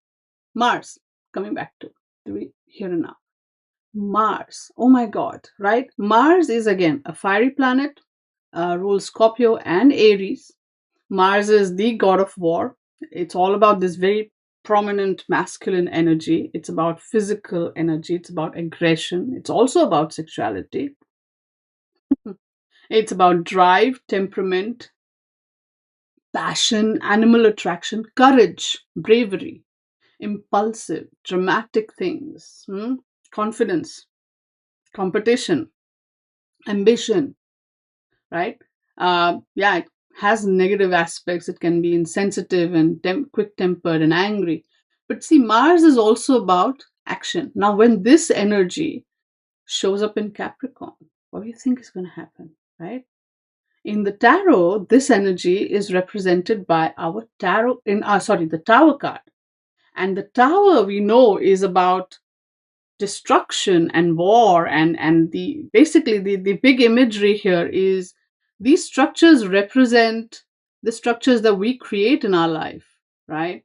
Mars, coming back to the here and now. Mars, oh my God, right? Mars is again a fiery planet, rules Scorpio and Aries. Mars is the god of war. It's all about this very prominent masculine energy. It's about physical energy. It's about aggression. It's also about sexuality. It's about drive, temperament, passion, animal attraction, courage, bravery, impulsive, dramatic things, confidence, competition, ambition, right? Yeah, it has negative aspects. It can be insensitive and quick tempered and angry. But see, Mars is also about action. Now, when this energy shows up in Capricorn, what do you think is going to happen, right? In the tarot, this energy is represented by our tarot in the tower card. And the tower we know is about destruction and war, and the basically the big imagery here is these structures represent the structures that we create in our life, right?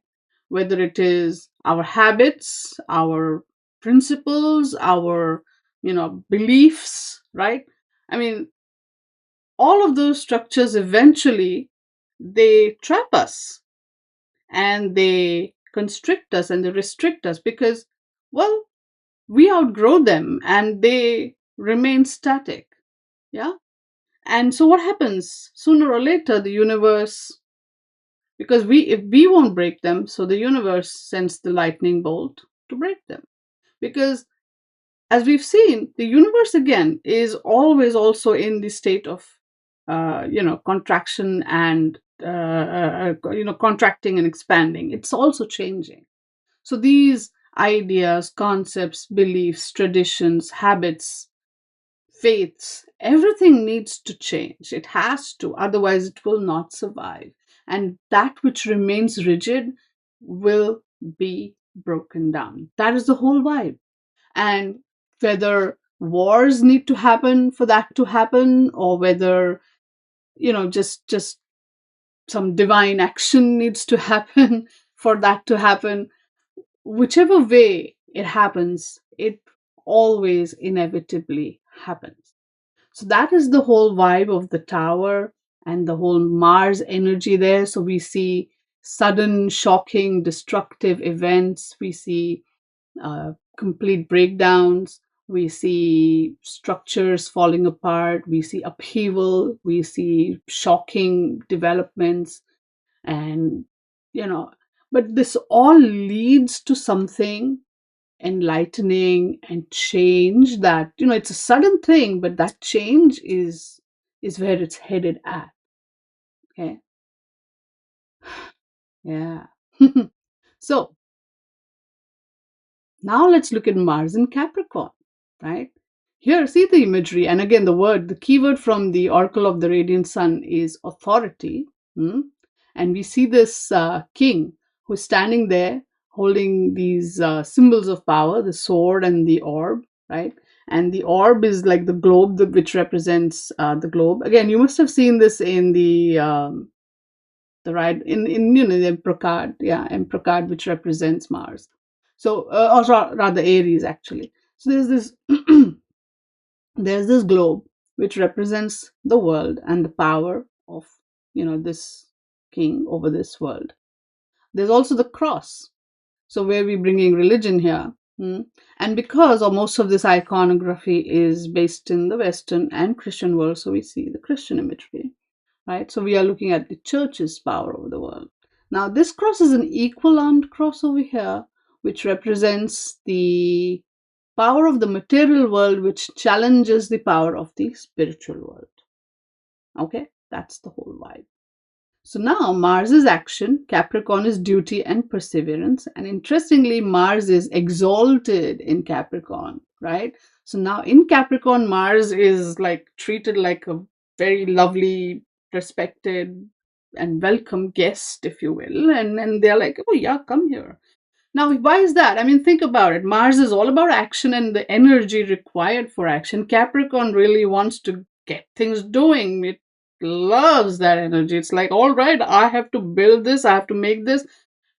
Whether it is our habits, our principles, our beliefs, right? I mean, all of those structures eventually they trap us and they constrict us and they restrict us because, well, we outgrow them and they remain static. Yeah. And so what happens sooner or later, the universe, because if we won't break them, so the universe sends the lightning bolt to break them. Because as we've seen, the universe again is always also in the state of contraction and contracting and expanding. It's also changing. So these ideas, concepts, beliefs, traditions, habits, faiths, everything needs to change. It has to, otherwise it will not survive. And that which remains rigid will be broken down. That is the whole vibe. And whether wars need to happen for that to happen, or whether just some divine action needs to happen for that to happen, whichever way it happens. It always inevitably happens. So that is the whole vibe of the tower and the whole Mars energy there. So we see sudden, shocking, destructive events. We see complete breakdowns. We see structures falling apart. We see upheaval. We see shocking developments. And, you know, but this all leads to something enlightening and change that, it's a sudden thing, but that change is where it's headed at. Okay. Yeah. So now let's look at Mars in Capricorn, right? Here, see the imagery. And again, the keyword from the Oracle of the Radiant Sun is authority. Hmm? And we see this king who's standing there holding these symbols of power, the sword and the orb, right? And the orb is like the globe, which represents the globe. Again, you must have seen this in the right in the emperor card, yeah, emperor card, which represents Mars. So, or rather Aries, actually. So there's this there's this globe which represents the world and the power of this king over this world. There's also the cross, so where we bringing religion here. And because most of this iconography is based in the Western and Christian world, so we see the Christian imagery, right? So we are looking at the church's power over the world. Now, this cross is an equal armed cross over here, which represents the power of the material world, which challenges the power of the spiritual world. Okay, that's the whole vibe. So now Mars is action, Capricorn is duty and perseverance. And interestingly, Mars is exalted in Capricorn, right? So now in Capricorn, Mars is like treated like a very lovely, respected, and welcome guest, if you will. And they're like, oh, yeah, come here. Now, why is that? I mean, think about it. Mars is all about action and the energy required for action. Capricorn really wants to get things doing. It loves that energy. It's like, all right, I have to build this, I have to make this.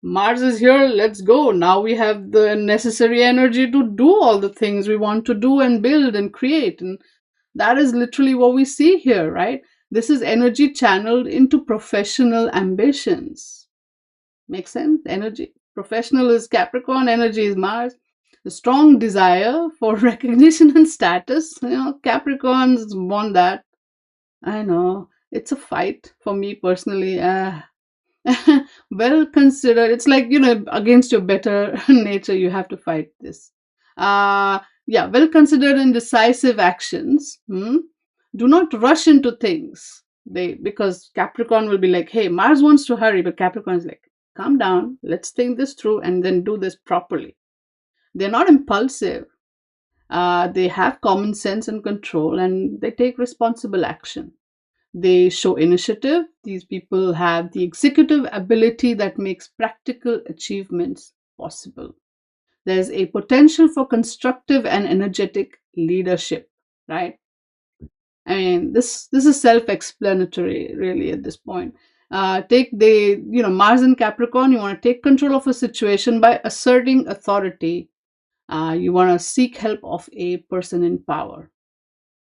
Mars is here, let's go. Now we have the necessary energy to do all the things we want to do and build and create. And that is literally what we see here, right? This is energy channeled into professional ambitions. Make sense? Energy. Professional is Capricorn, energy is Mars. The strong desire for recognition and status. Capricorns want that. I know. It's a fight for me personally. Well considered. It's like, against your better nature, you have to fight this. Yeah, well considered and decisive actions. Do not rush into things. Because Capricorn will be like, hey, Mars wants to hurry, but Capricorn is like, calm down, let's think this through and then do this properly. They're not impulsive. They have common sense and control, and they take responsible action. They show initiative. These people have the executive ability that makes practical achievements possible. There's a potential for constructive and energetic leadership, right? I mean, this is self-explanatory, really, at this point. Mars and Capricorn, you want to take control of a situation by asserting authority. You want to seek help of a person in power.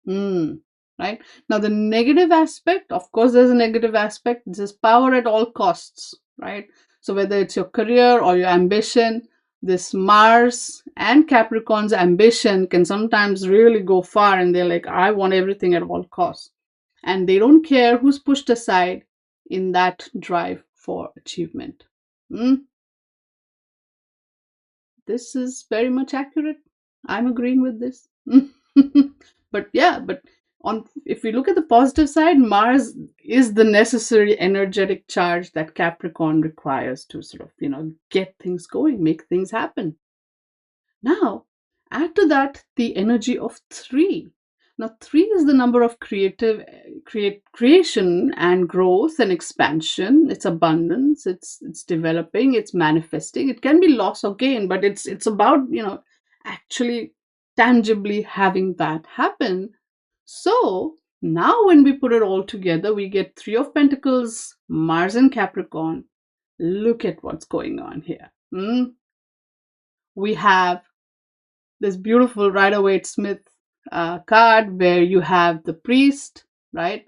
Right? Now, the negative aspect, of course, there's a negative aspect. This is power at all costs, right? So whether it's your career or your ambition, this Mars and Capricorn's ambition can sometimes really go far, and they're like, I want everything at all costs. And they don't care who's pushed aside in that drive for achievement. This is very much accurate. I'm agreeing with this. But yeah, if we look at the positive side, Mars is the necessary energetic charge that Capricorn requires to sort of, get things going, make things happen. Now, add to that the energy of 3. Now, 3 is the number of creation and growth and expansion. It's abundance. It's developing. It's manifesting. It can be loss or gain, but it's about actually tangibly having that happen. So now, when we put it all together, we get 3 of Pentacles, Mars and Capricorn. Look at what's going on here. We have this beautiful Rider-Waite-Smith card where you have the priest, right?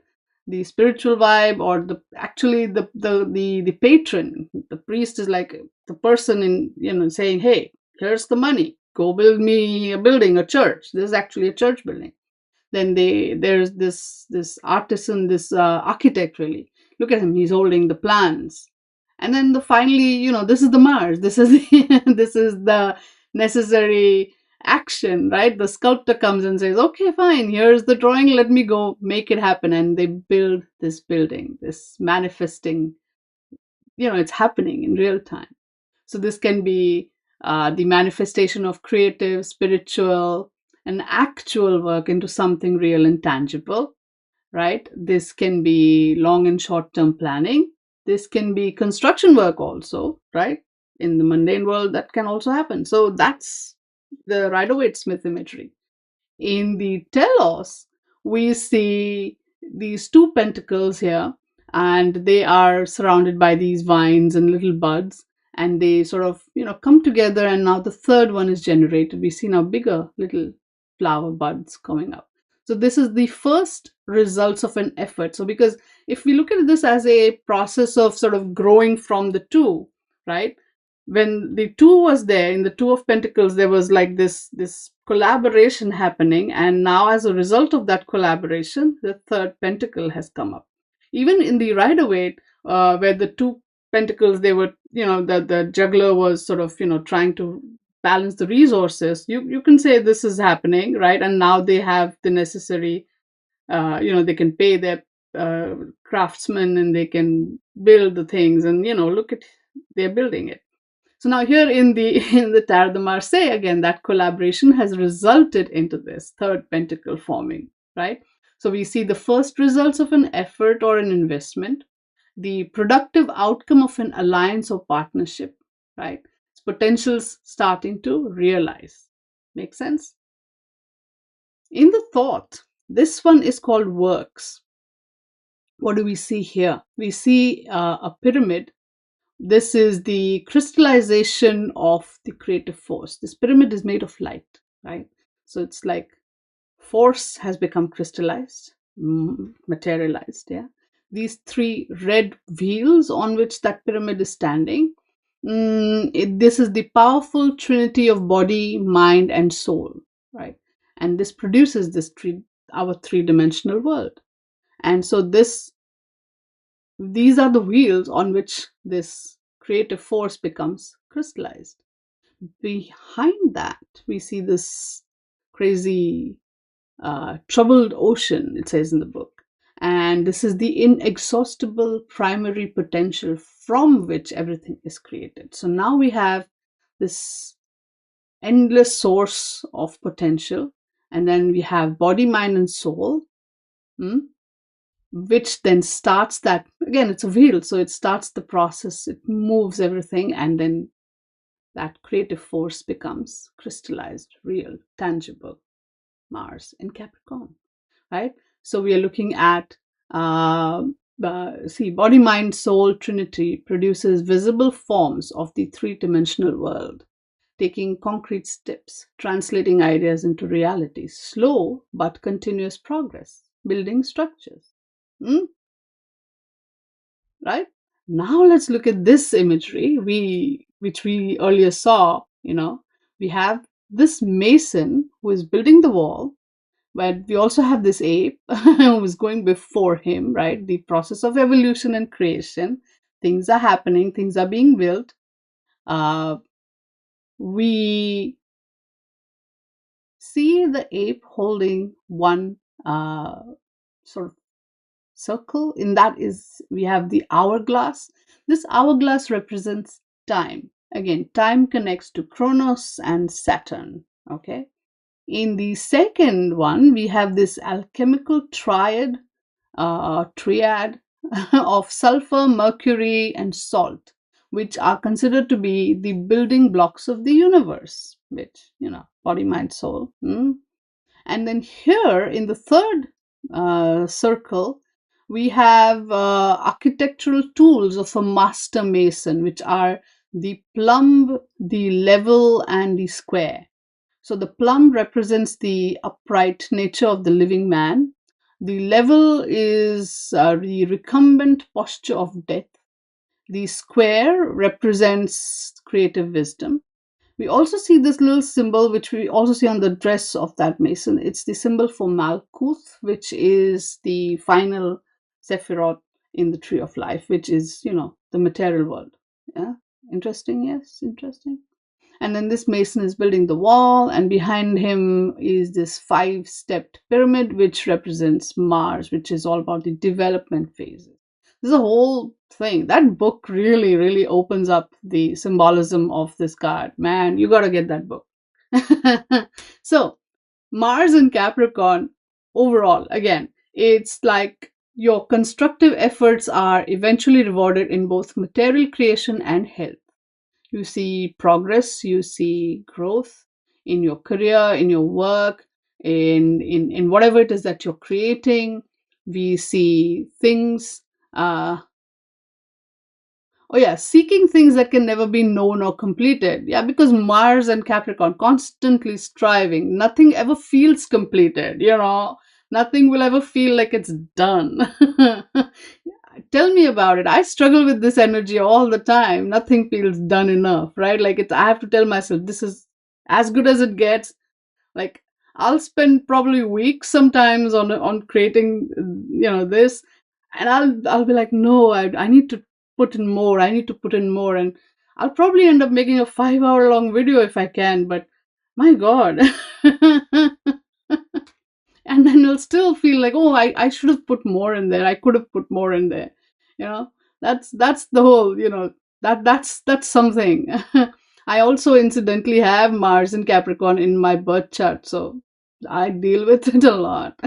The spiritual vibe, or the actually the patron. The priest is like the person in, saying, "Hey, here's the money. Go build me a building, a church." This is actually a church building. Then there's this artisan, this architect, really. Look at him, he's holding the plans. And then finally, this is the Mars, this is this is the necessary action, right? The sculptor comes and says, "Okay, fine, here's the drawing, let me go make it happen." And they build this building, this manifesting, it's happening in real time. So this can be the manifestation of creative, spiritual, and actual work into something real and tangible, right? This can be long and short term planning. This can be construction work also, right? In the mundane world, that can also happen. So that's the Rider-Waite-Smith imagery. In the Telos, we see these two pentacles here, and they are surrounded by these vines and little buds, and they sort of, come together, and now the third one is generated. We see now bigger little flower buds coming up. So this is the first results of an effort. So because if we look at this as a process of sort of growing from the two, right? When the two was there in the Two of Pentacles, there was like this collaboration happening, and now as a result of that collaboration, the third pentacle has come up. Even in the Rider-Waite, where the two pentacles, they were, the juggler was sort of, trying to balance the resources. You can say this is happening, right? And now they have the necessary, they can pay their craftsmen, and they can build the things, and look at, they're building it. So now here in the in the Tarot de Marseille, again, that collaboration has resulted into this third pentacle forming, right? So we see the first results of an effort or an investment, the productive outcome of an alliance or partnership, right? Its potentials starting to realize. Make sense? In the thought, this one is called works. What do we see here? We see a pyramid. This is the crystallization of the creative force. This pyramid is made of light, right? So it's like force has become crystallized, materialized, yeah. These three red wheels on which that pyramid is standing, this is the powerful trinity of body, mind, and soul, right? And this produces our three-dimensional world. And so these are the wheels on which this creative force becomes crystallized. Behind that, we see this crazy, troubled ocean, it says in the book. And this is the inexhaustible primary potential from which everything is created. So now we have this endless source of potential. And then we have body, mind, and soul. Which then starts that, again, it's a wheel, so it starts the process, it moves everything, and then that creative force becomes crystallized, real, tangible. Mars in Capricorn, right? So we are looking at, see, body, mind, soul trinity produces visible forms of the three-dimensional world, taking concrete steps, translating ideas into reality, slow but continuous progress, building structures. Right? Now let's look at this imagery which we earlier saw. We have this mason who is building the wall, but we also have this ape who is going before him, right? The process of evolution and creation. Things are happening, things are being built. We see the ape holding one sort of circle. In that is, we have the hourglass. This hourglass represents time. Again, time connects to Kronos and Saturn. Okay. In the second one, we have this alchemical triad of sulfur, mercury, and salt, which are considered to be the building blocks of the universe, which, body, mind, soul. And then here in the third circle, we have architectural tools of a master mason, which are the plumb, the level, and the square. So the plum represents the upright nature of the living man. The level is the recumbent posture of death. The square represents creative wisdom. We also see this little symbol, which we also see on the dress of that mason. It's the symbol for Malkuth, which is the final Sephiroth in the tree of life, which is, the material world. Yeah, interesting. Yes, interesting. And then this mason is building the wall, and behind him is this five-stepped pyramid, which represents Mars, which is all about the development phases. There's a whole thing. That book really, really opens up the symbolism of this card. Man, you got to get that book. So, Mars and Capricorn, overall, again, it's like your constructive efforts are eventually rewarded in both material creation and health. You see progress, you see growth in your career, in your work, in whatever it is that you're creating. We see things, oh yeah, seeking things that can never be known or completed. Yeah, because Mars and Capricorn constantly striving. Nothing ever feels completed. Nothing will ever feel like it's done. Tell me about it. I struggle with this energy all the time. Nothing feels done enough, right? Like I have to tell myself this is as good as it gets. Like I'll spend probably weeks sometimes on creating, this, and I'll be like, no, I need to put in more. I need to put in more, and I'll probably end up making a 5 hour long video if I can. But my God. And then you'll still feel like, oh, I should have put more in there, I could have put more in there. you know that's the whole, that's something. I also incidentally have Mars and Capricorn in my birth chart, so I deal with it a lot.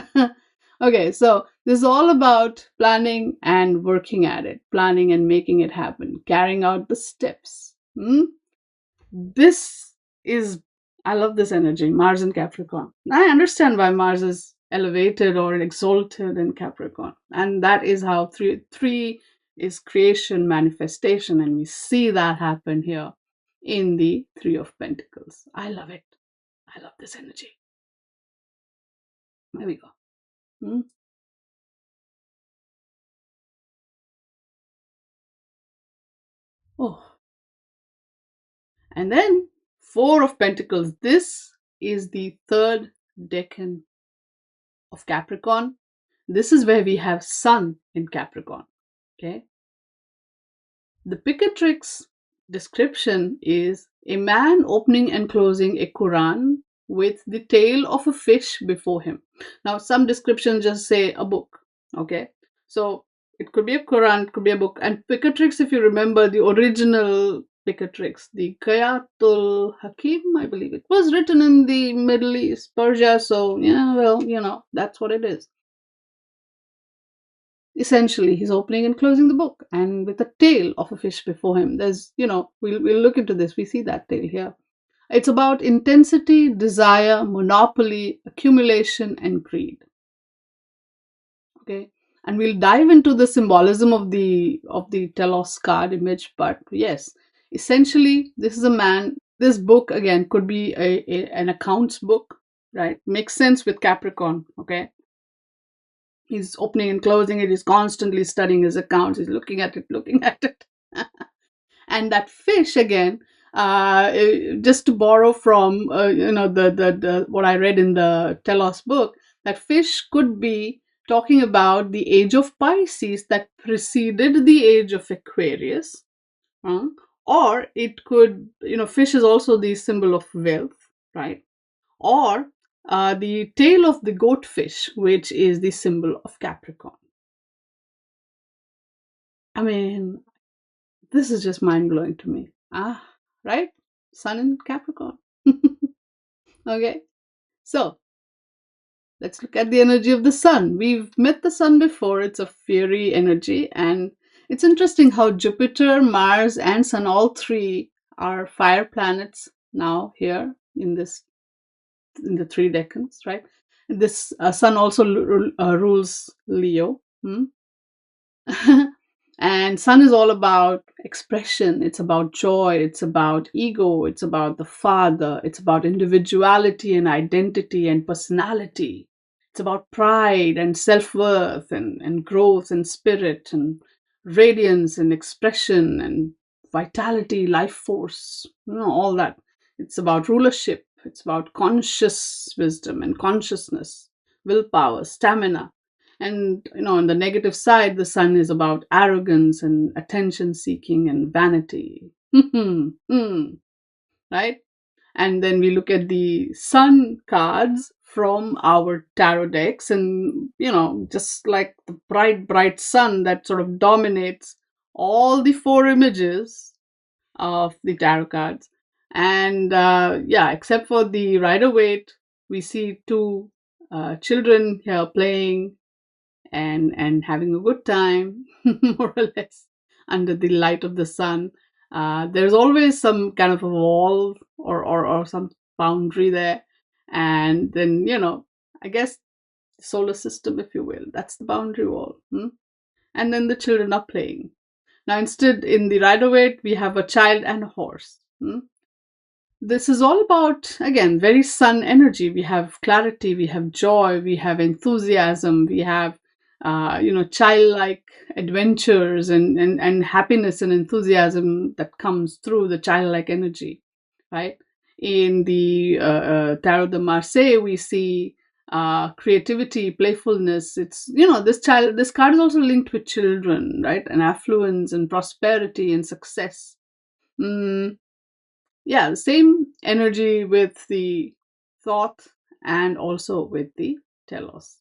Okay, so this is all about planning and working at it, planning and making it happen, carrying out the steps. This is, I love this energy, Mars and Capricorn. I understand why Mars is elevated or exalted in Capricorn. And that is how three is creation, manifestation, and we see that happen here in the Three of Pentacles. I love it. I love this energy. There we go. Hmm? Oh, and then Four of Pentacles. This is the third decan of Capricorn. This is where we have Sun in Capricorn. Okay. The Picatrix description is a man opening and closing a Quran with the tail of a fish before him. Now, some descriptions just say a book. Okay. So it could be a Quran, it could be a book. And Picatrix, if you remember the original Picatrix, the Kayatul Hakim, I believe it was written in the Middle East, Persia. So, yeah, well, that's what it is. Essentially, he's opening and closing the book, and with a tail of a fish before him. There's, we'll look into this. We see that tail here. It's about intensity, desire, monopoly, accumulation, and greed. Okay, and we'll dive into the symbolism of the Telos card image. But yes, essentially, this is a man. This book again could be an accounts book, right? Makes sense with Capricorn. Okay, he's opening and closing it. He's constantly studying his accounts. He's looking at it, looking at it. And that fish again, just to borrow from the what I read in the Telos book, that fish could be talking about the age of Pisces that preceded the age of Aquarius. uh, or it could, fish is also the symbol of wealth, right? Or the tail of the goatfish, which is the symbol of Capricorn. I mean, this is just mind blowing to me. Right? Sun in Capricorn. Okay, so let's look at the energy of the sun. We've met the sun before, it's a fiery energy, and it's interesting how Jupiter, Mars, and Sun, all three are fire planets now here in the three decans, right? This sun also rules Leo. And sun is all about expression, it's about joy, it's about ego, it's about the father, it's about individuality and identity and personality. It's about pride and self-worth and growth and spirit and radiance and expression and vitality, life force, all that. It's about rulership, it's about conscious wisdom and consciousness, willpower, stamina. And on the negative side, the sun is about arrogance and attention seeking and vanity. Right? And then we look at the sun cards from our tarot decks, and just like the bright, bright sun that sort of dominates all the four images of the tarot cards. And yeah, except for the Rider Waite, we see two children here playing and having a good time, more or less, under the light of the sun. There's always some kind of a wall or some boundary there. And then, I guess solar system, if you will, that's the boundary wall. And then the children are playing. Now, instead, in the Rider Waite, we have a child and a horse. This is all about, again, very sun energy. We have clarity, we have joy, we have enthusiasm, we have childlike adventures and happiness and enthusiasm that comes through the childlike energy, right? In the Tarot de Marseille, we see creativity, playfulness. It's, this card is also linked with children, right? And affluence and prosperity and success. Yeah, the same energy with the thought and also with the telos,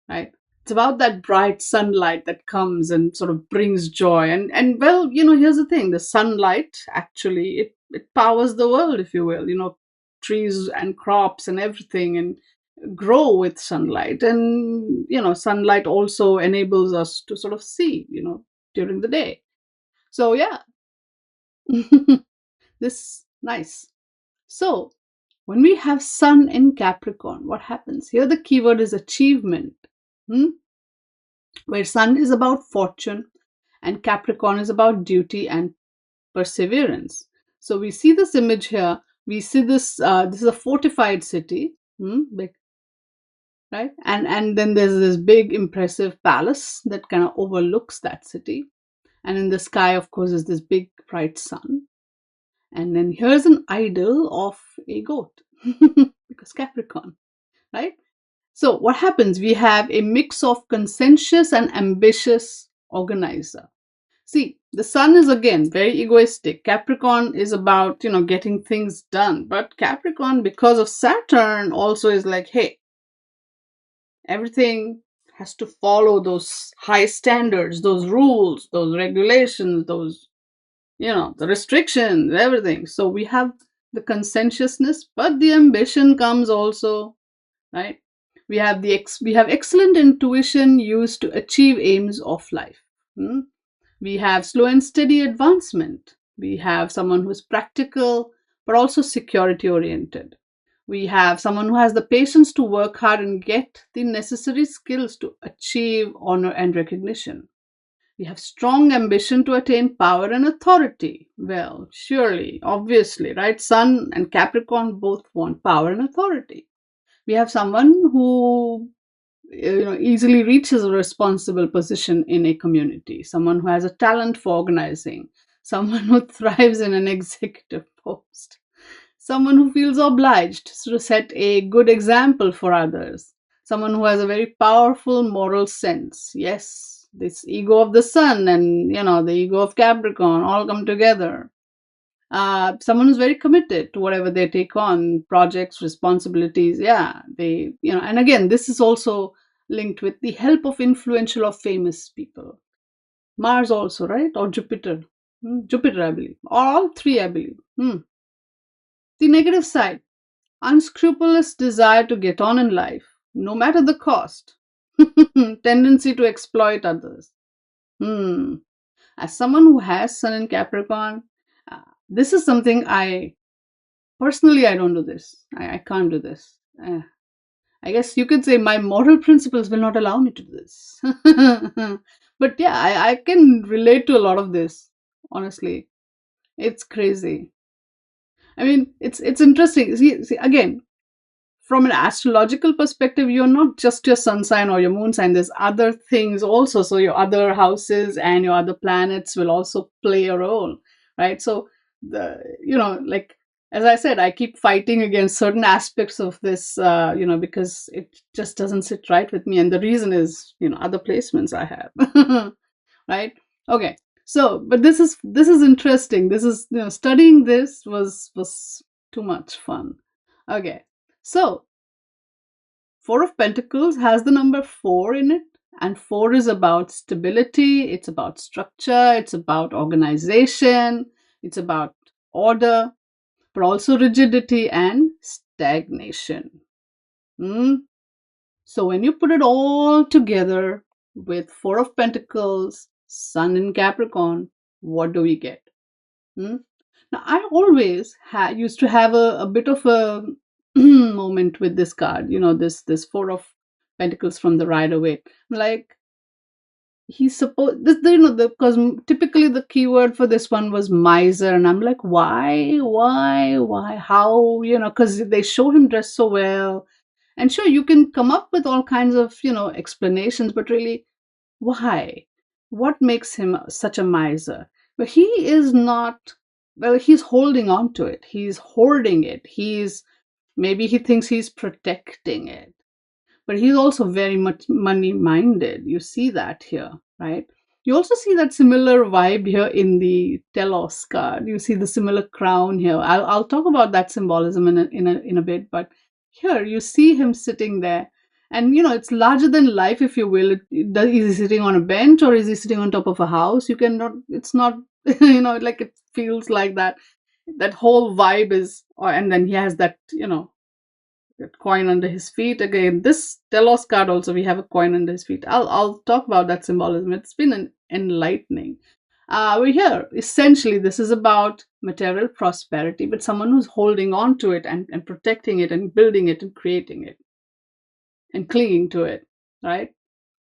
right? It's about that bright sunlight that comes and sort of brings joy. And well, here's the thing: the sunlight actually it powers the world, if you will. Trees and crops and everything and grow with sunlight. And sunlight also enables us to sort of see, during the day. So yeah, this nice. So, when we have Sun in Capricorn, what happens? Here, the keyword is achievement, where Sun is about fortune and Capricorn is about duty and perseverance. So, we see this image here. We see this. This is a fortified city, big, right? And then there's this big, impressive palace that kind of overlooks that city. And in the sky, of course, is this big, bright sun. And then here's an idol of a goat, because Capricorn, right? So what happens? We have a mix of conscientious and ambitious organizer. See, the sun is again very egoistic. Capricorn is about, getting things done. But Capricorn, because of Saturn, also is like, hey, everything has to follow those high standards, those rules, those regulations, those the restrictions, everything. So we have the conscientiousness, but the ambition comes also, right? We have we have excellent intuition used to achieve aims of life. We have slow and steady advancement. We have someone who's practical, but also security oriented. We have someone who has the patience to work hard and get the necessary skills to achieve honor and recognition. We have strong ambition to attain power and authority. Well, surely, obviously, right? Sun and Capricorn both want power and authority. We have someone who easily reaches a responsible position in a community, someone who has a talent for organizing, someone who thrives in an executive post, someone who feels obliged to set a good example for others, someone who has a very powerful moral sense. Yes, this ego of the sun and the ego of Capricorn all come together. Someone who's very committed to whatever they take on, projects, responsibilities. Yeah, they and again, this is also linked with the help of influential or famous people. Mars also, right? Or Jupiter. Jupiter, I believe. All three, I believe. The negative side: unscrupulous desire to get on in life, no matter the cost. Tendency to exploit others. As someone who has Sun in Capricorn, this is something I personally, I don't do this. I can't do this. I guess you could say my moral principles will not allow me to do this. But yeah, I can relate to a lot of this, honestly. It's crazy. I mean, it's interesting. See, again, from an astrological perspective, you're not just your sun sign or your moon sign. There's other things also. So your other houses and your other planets will also play a role, right? So like as I said, I keep fighting against certain aspects of this, because it just doesn't sit right with me. And the reason is, other placements I have, right? Okay. So, but this is interesting. This is studying this was too much fun. Okay. So, Four of Pentacles has the number 4 in it, and 4 is about stability, it's about structure, it's about organization, it's about order, but also rigidity and stagnation. Hmm? So when you put it all together with Four of Pentacles, Sun in Capricorn, what do we get? Hmm? Now, I always used to have a bit of a moment with this card, this Four of Pentacles from the Rider-Waite. Like, he's supposed, because typically the keyword for this one was miser, and I'm like, why, how, because they show him dressed so well. And sure, you can come up with all kinds of, explanations, but really, why? What makes him such a miser? But he is not, well, he's holding on to it. He's hoarding it. Maybe he thinks he's protecting it. But he's also very much money minded. You see that here, right? You also see that similar vibe here in the Telos card. You see the similar crown here. I'll talk about that symbolism in a bit, but here you see him sitting there, and it's larger than life, if you will. Is he sitting on a bench or is he sitting on top of a house? You cannot. It's not. Like it feels like that. That whole vibe is, and then he has that coin under his feet. Again, this Telos card also, we have a coin under his feet. I'll talk about that symbolism. It's been enlightening. We're here. Essentially, this is about material prosperity, but someone who's holding on to it and protecting it and building it and creating it and clinging to it, right?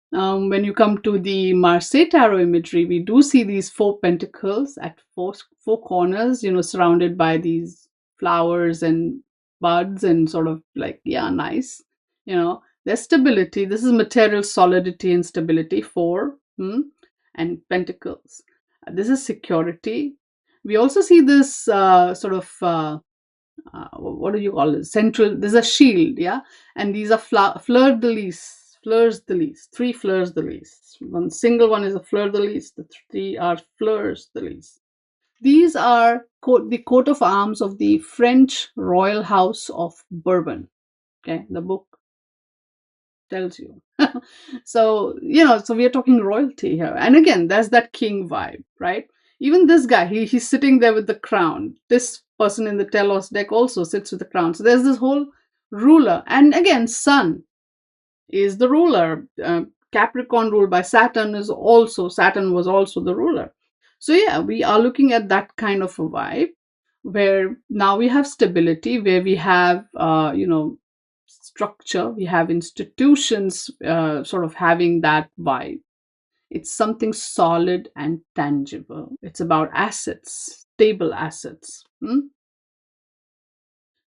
When you come to the Marseille Tarot imagery, we do see these 4 pentacles at four corners, surrounded by these flowers and buds and sort of like, yeah, nice. There's stability. This is material solidity and stability, 4, and pentacles. This is security. We also see this sort of what do you call it? Central. There's a shield, yeah, and these are fleurs de lis, 3 fleurs de lis. One single one is a fleur de lis. The 3 are fleurs de lis. These are the coat of arms of the French royal house of Bourbon. Okay, the book tells you. So so we are talking royalty here, and again, there's that king vibe, right? Even this guy, he's sitting there with the crown. This person in the Telos deck also sits with the crown. So there's this whole ruler, and again, Sun is the ruler. Capricorn ruled by Saturn was also the ruler. So yeah, we are looking at that kind of a vibe where now we have stability, where we have structure, we have institutions sort of having that vibe. It's something solid and tangible. It's about assets, stable assets.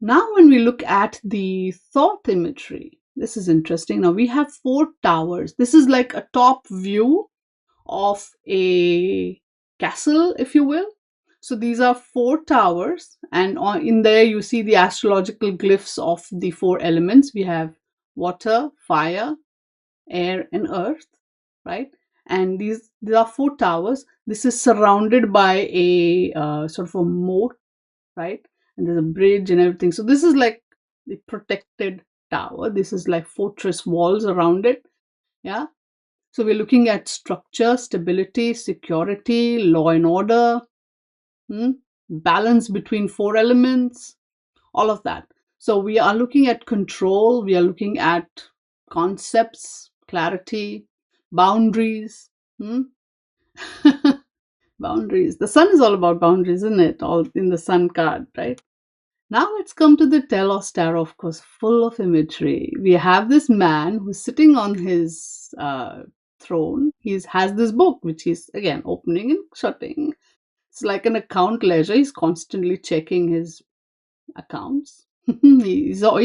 Now, when we look at the thought imagery, this is interesting. Now we have 4 towers. This is like a top view of a castle, if you will. So these are 4 towers, and in there you see the astrological glyphs of the 4 elements. We have water, fire, air, and earth, right? And these are 4 towers. This is surrounded by a sort of a moat, right? And there's a bridge and everything. So this is like the protected tower. This is like fortress walls around it. Yeah. So we're looking at structure, stability, security, law and order, balance between 4 elements, all of that. So we are looking at control. We are looking at concepts, clarity, boundaries. Boundaries. The sun is all about boundaries, isn't it? All in the sun card, right? Now let's come to the Telos tarot, of course, full of imagery. We have this man who's sitting on his throne. He has this book, which he's again opening and shutting. It's like an account ledger. He's constantly checking his accounts. He's all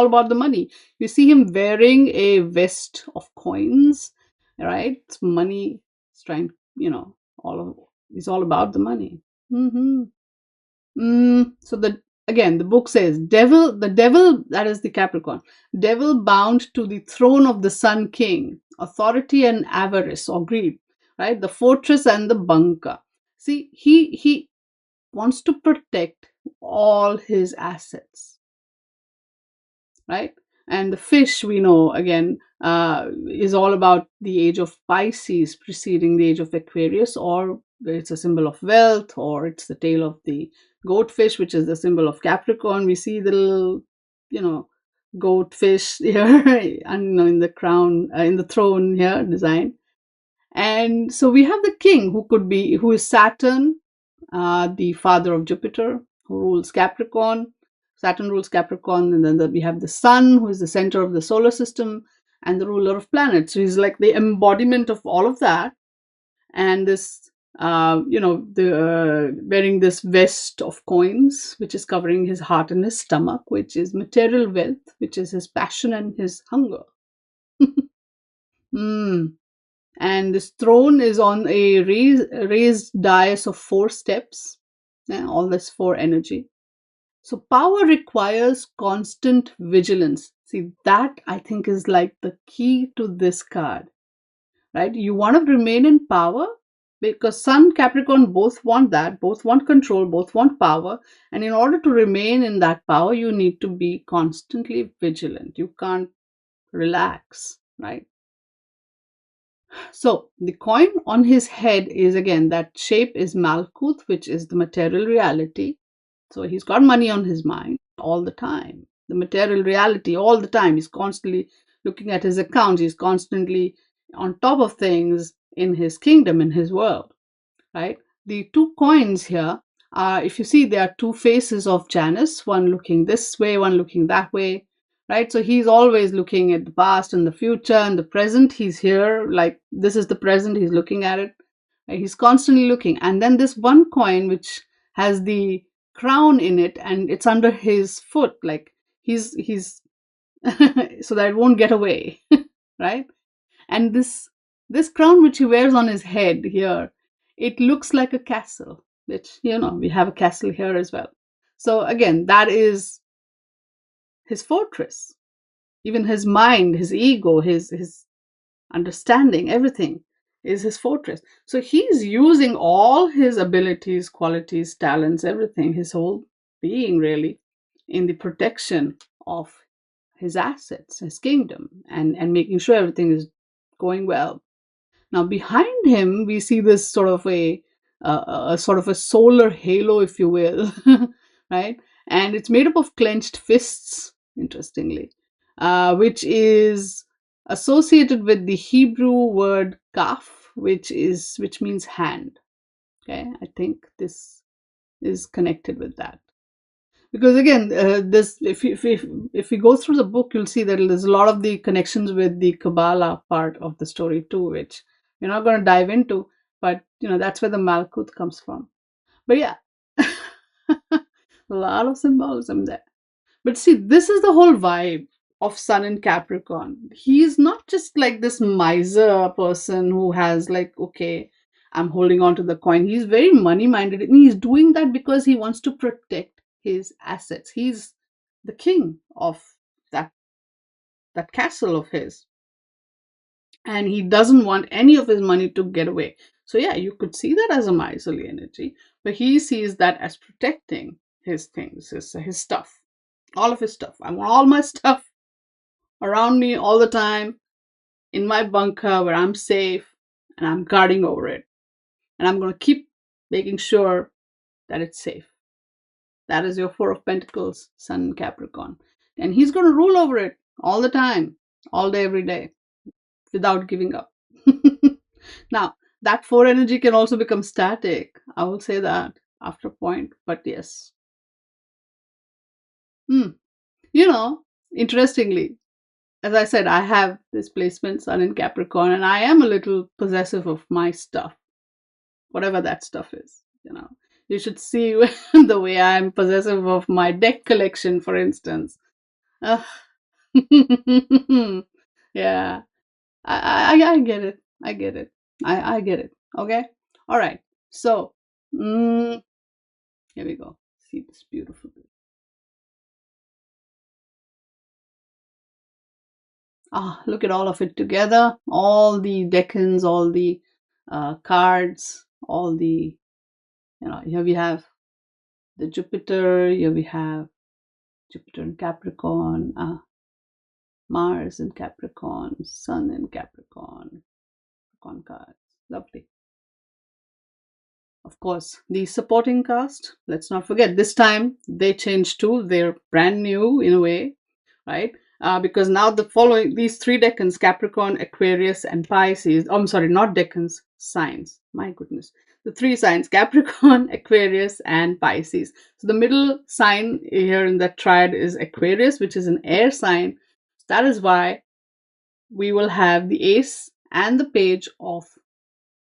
about the money. You see him wearing a vest of coins, right? It's money. He's trying, all of. He's all about the money. Hmm. So the book says, the devil, that is the Capricorn, devil bound to the throne of the Sun King, authority and avarice or greed, right? The fortress and the bunker. See, he wants to protect all his assets, right? And the fish, we know, again, is all about the age of Pisces preceding the age of Aquarius, or it's a symbol of wealth, or it's the tail of the goatfish, which is the symbol of Capricorn. We see the little, you know, goatfish here, and in the crown, in the throne here design. And so we have the king, who is Saturn, the father of Jupiter, who rules Capricorn. Saturn rules Capricorn, and then we have the sun, who is the center of the solar system and the ruler of planets. So he's like the embodiment of all of that. And this, wearing this vest of coins, which is covering his heart and his stomach, which is material wealth, which is his passion and his hunger. Mm. And this throne is on a raised dais of 4 steps. Yeah, all this 4 energy. So power requires constant vigilance. See, that I think is like the key to this card, right? You want to remain in power because Sun, Capricorn both want that, both want control, both want power. And in order to remain in that power, you need to be constantly vigilant. You can't relax, right? So the coin on his head is, again, that shape is Malkuth, which is the material reality. So he's got money on his mind all the time, the material reality all the time. He's constantly looking at his accounts. He's constantly on top of things in his kingdom, in his world, right? The 2 coins here are, if you see, there are 2 faces of Janus, one looking this way, one looking that way, right? So he's always looking at the past and the future and the present. He's here, like this is the present, he's looking at it. Right? He's constantly looking. And then this one coin, which has the crown in it and it's under his foot, like he's so that it won't get away, right? And this crown which he wears on his head here, it looks like a castle, which we have a castle here as well. So again, that is his fortress. Even his mind, his ego, his understanding, everything is his fortress. So he's using all his abilities, qualities, talents, everything, his whole being really, in the protection of his assets, his kingdom, and making sure everything is going well. Now behind him, we see this sort of a sort of a solar halo, if you will, right? And it's made up of clenched fists, interestingly, which is associated with the Hebrew word kaf, which means hand. Okay, I think this is connected with that. Because again, this if we go through the book, you'll see that there's a lot of the connections with the Kabbalah part of the story too, which we're not going to dive into, but that's where the Malkuth comes from. But yeah, a lot of symbolism there. But see, this is the whole vibe of Sun in Capricorn. He's not just like this miser person who has like, okay, I'm holding on to the coin. He's very money minded and he's doing that because he wants to protect his assets. He's the king of that castle of his. And he doesn't want any of his money to get away. So yeah, you could see that as a miserly energy, but he sees that as protecting his things, his stuff, all of his stuff. I want all my stuff around me all the time in my bunker where I'm safe and I'm guarding over it. And I'm going to keep making sure that it's safe. That is your Four of Pentacles, Sun in Capricorn. And he's going to rule over it all the time, all day, every day, without giving up. Now, that 4 energy can also become static. I will say that after a point, but yes. Hmm. You know, interestingly, as I said, I have this placement Sun in Capricorn, and I am a little possessive of my stuff, whatever that stuff is. You should see the way I'm possessive of my deck collection, for instance. Ugh. Yeah, I get it. I get it. I get it. Okay. All right. So, mm, here we go. See this beautiful. Ah, look at all of it together. All the decans, all the cards, all the, here we have the Jupiter, here we have Jupiter in Capricorn, Mars in Capricorn, Sun in Capricorn, Capricorn cards. Lovely. Of course, the supporting cast, let's not forget, this time they changed too. They're brand new in a way, right? Because now the following, these three decans, Capricorn, Aquarius, and Pisces, oh, I'm sorry, not decans, signs. My goodness. The three signs, Capricorn, Aquarius, and Pisces. So the middle sign here in that triad is Aquarius, which is an air sign. That is why we will have the ace and the page of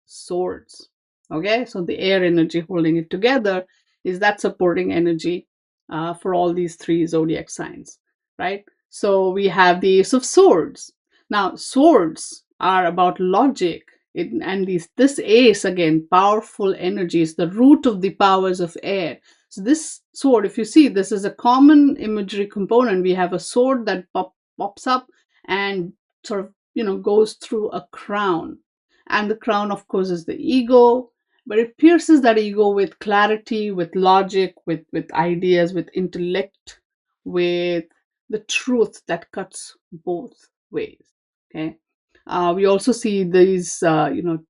swords. Okay, so the air energy holding it together is that supporting energy for all these three zodiac signs, right? So we have the ace of swords. Now, swords are about logic. And this ace, again, powerful energy, is the root of the powers of air. So this sword, if you see, this is a common imagery component. We have a sword that pops up and sort of, goes through a crown, and the crown, of course, is the ego, but it pierces that ego with clarity, with logic, with ideas, with intellect, with the truth that cuts both ways. Okay. We also see these, even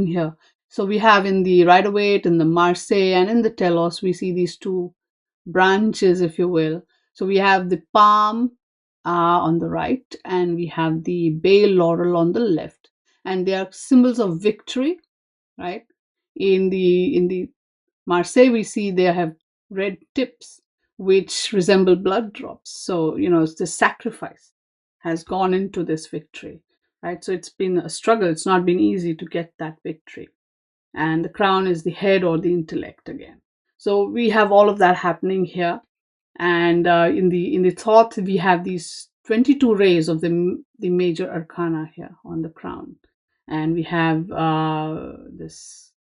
here. So we have in the Rider Waite, in the Marseille, and in the Telos, we see these two branches, if you will. So we have the palm on the right, and we have the bay laurel on the left, and they are symbols of victory, right? In the Marseille, we see they have red tips, which resemble blood drops. So it's the sacrifice has gone into this victory, right? So it's been a struggle. It's not been easy to get that victory, and the crown is the head or the intellect again. So we have all of that happening here, and in the thought we have these 22 rays of the major arcana here on the crown, and we have this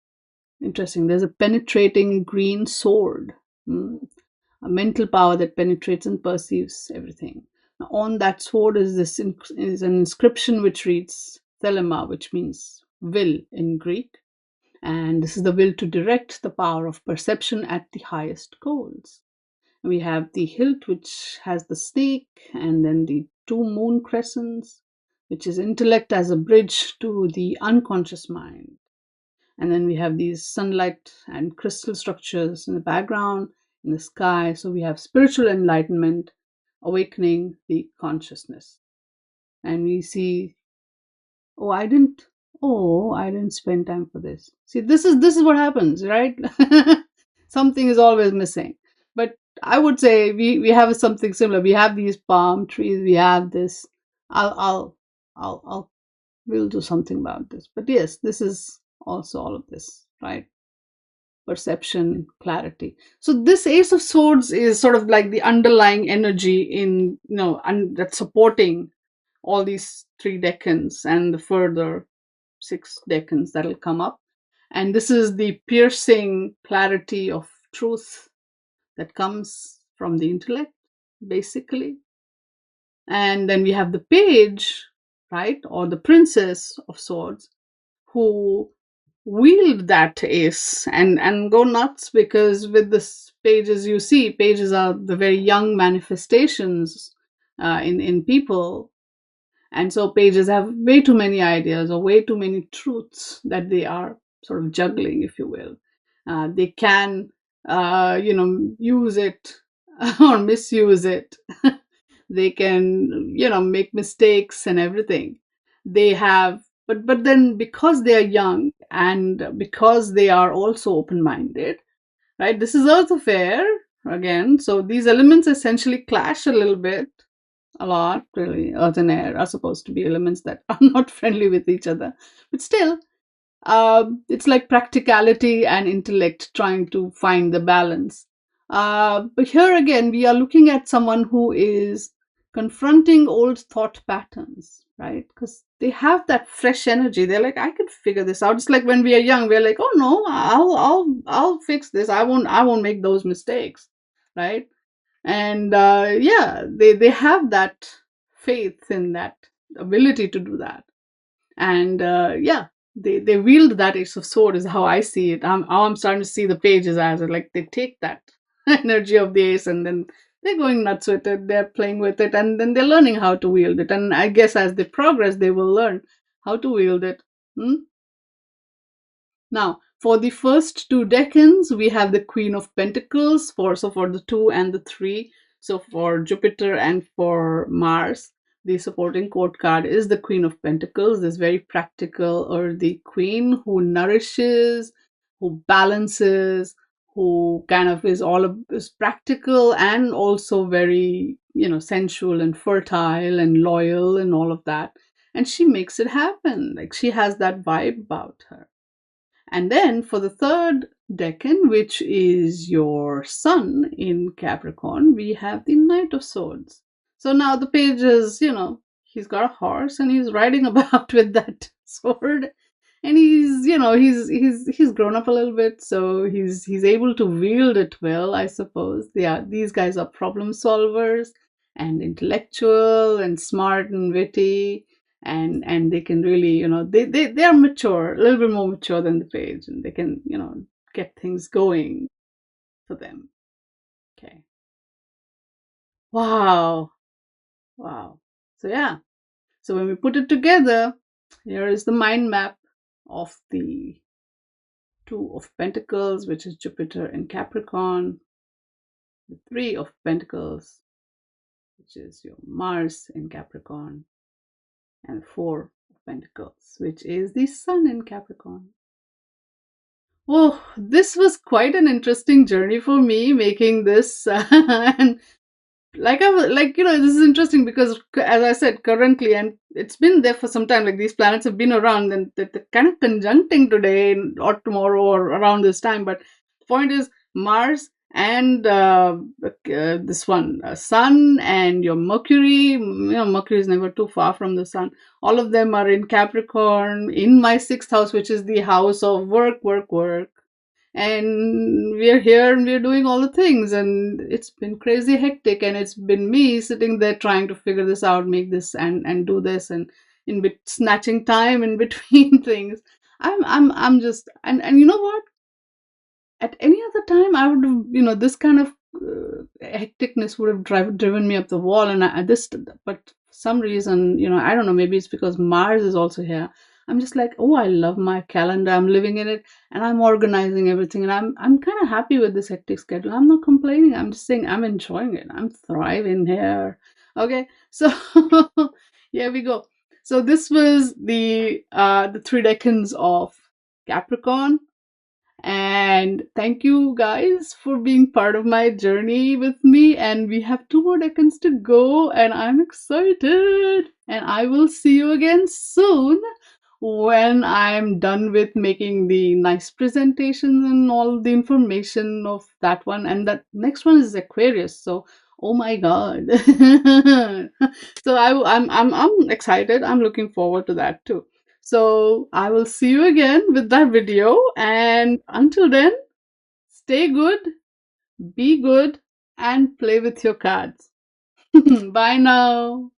interesting. There's a penetrating green sword, a mental power that penetrates and perceives everything. Now, on that sword is an inscription which reads Thelema, which means will in Greek, and this is the will to direct the power of perception at the highest goals. We have the hilt, which has the snake, and then the two moon crescents, which is intellect as a bridge to the unconscious mind. And then we have these sunlight and crystal structures in the background, in the sky. So we have spiritual enlightenment, awakening the consciousness. And we see, oh, I didn't spend time for this. See, this is what happens, right? Something is always missing. But I would say we have something similar. We have these palm trees. We have this. I'll we'll do something about this. But yes, this is also all of this, right? Perception, clarity. So this ace of swords is sort of like the underlying energy in that's supporting all these three decans and the further six decans that'll come up. And this is the piercing clarity of truth that comes from the intellect, basically. And then we have the page, right, or the princess of swords, who wield that ace and go nuts, because with this pages, you see, pages are the very young manifestations in people, and so pages have way too many ideas or way too many truths that they are sort of juggling, if you will. They can, use it or misuse it. They can, make mistakes and everything. They have, but then because they are young and because they are also open minded, right? This is Earth affair. again. So these elements essentially clash a little bit, a lot, really. Earth and air are supposed to be elements that are not friendly with each other. But still, it's like practicality and intellect trying to find the balance. But here again, we are looking at someone who is confronting old thought patterns, right? Because they have that fresh energy. They're like, I could figure this out. It's like when we are young, we're like, oh no, I'll fix this. I won't make those mistakes, right? And yeah, they have that faith in that ability to do that. And yeah, they wield that ace of sword is how I see it. I'm starting to see the pages as like they take that energy of the ace, and then they're going nuts with it, they're playing with it, and then they're learning how to wield it. And I guess as they progress they will learn how to wield it. Hmm? Now, for the first two decans, we have the Queen of Pentacles for the 2 and the 3. So for Jupiter and for Mars, the supporting court card is the Queen of Pentacles, this very practical or the queen who nourishes, who balances, who kind of is practical and also very, sensual and fertile and loyal and all of that. And she makes it happen. Like she has that vibe about her. And then for the third decan, which is your sun in Capricorn, we have the Knight of Swords. So now the page is, he's got a horse and he's riding about with that sword. And he's grown up a little bit, so he's able to wield it well, I suppose. Yeah, these guys are problem solvers and intellectual and smart and witty, and they can really, they are mature, a little bit more mature than the page, and they can, get things going for them. Okay. Wow. Wow. So yeah. So when we put it together, here is the mind map of the Two of Pentacles, which is Jupiter in Capricorn, the Three of Pentacles, which is your Mars in Capricorn, and Four of Pentacles, which is the Sun in Capricorn. Oh, this was quite an interesting journey for me making this. And like I was like, this is interesting because as I said, currently, and it's been there for some time, like these planets have been around and they're kind of conjuncting today or tomorrow or around this time. But the point is Mars and this one, Sun and your Mercury. Mercury is never too far from the Sun. All of them are in Capricorn in my sixth house, which is the house of work, work, work. And we're here and we're doing all the things, and it's been crazy hectic, and it's been me sitting there trying to figure this out, make this and do this, and snatching time in between things. I'm just, and you know what, at any other time I would have, this kind of hecticness would have driven me up the wall, and but for some reason, I don't know, maybe it's because Mars is also here. I'm just like, oh, I love my calendar, I'm living in it, and I'm organizing everything, and I'm kind of happy with this hectic schedule. I'm not complaining, I'm just saying I'm enjoying it, I'm thriving here. Okay, so here we go. So this was the 3 decans of Capricorn. And thank you guys for being part of my journey with me. And we have 2 more decans to go, and I'm excited. And I will see you again soon when I'm done with making the nice presentation and all the information of that one. And that next one is Aquarius. So, oh my God. So I'm excited. I'm looking forward to that too. So I will see you again with that video. And until then, stay good, be good, and play with your cards. Bye now.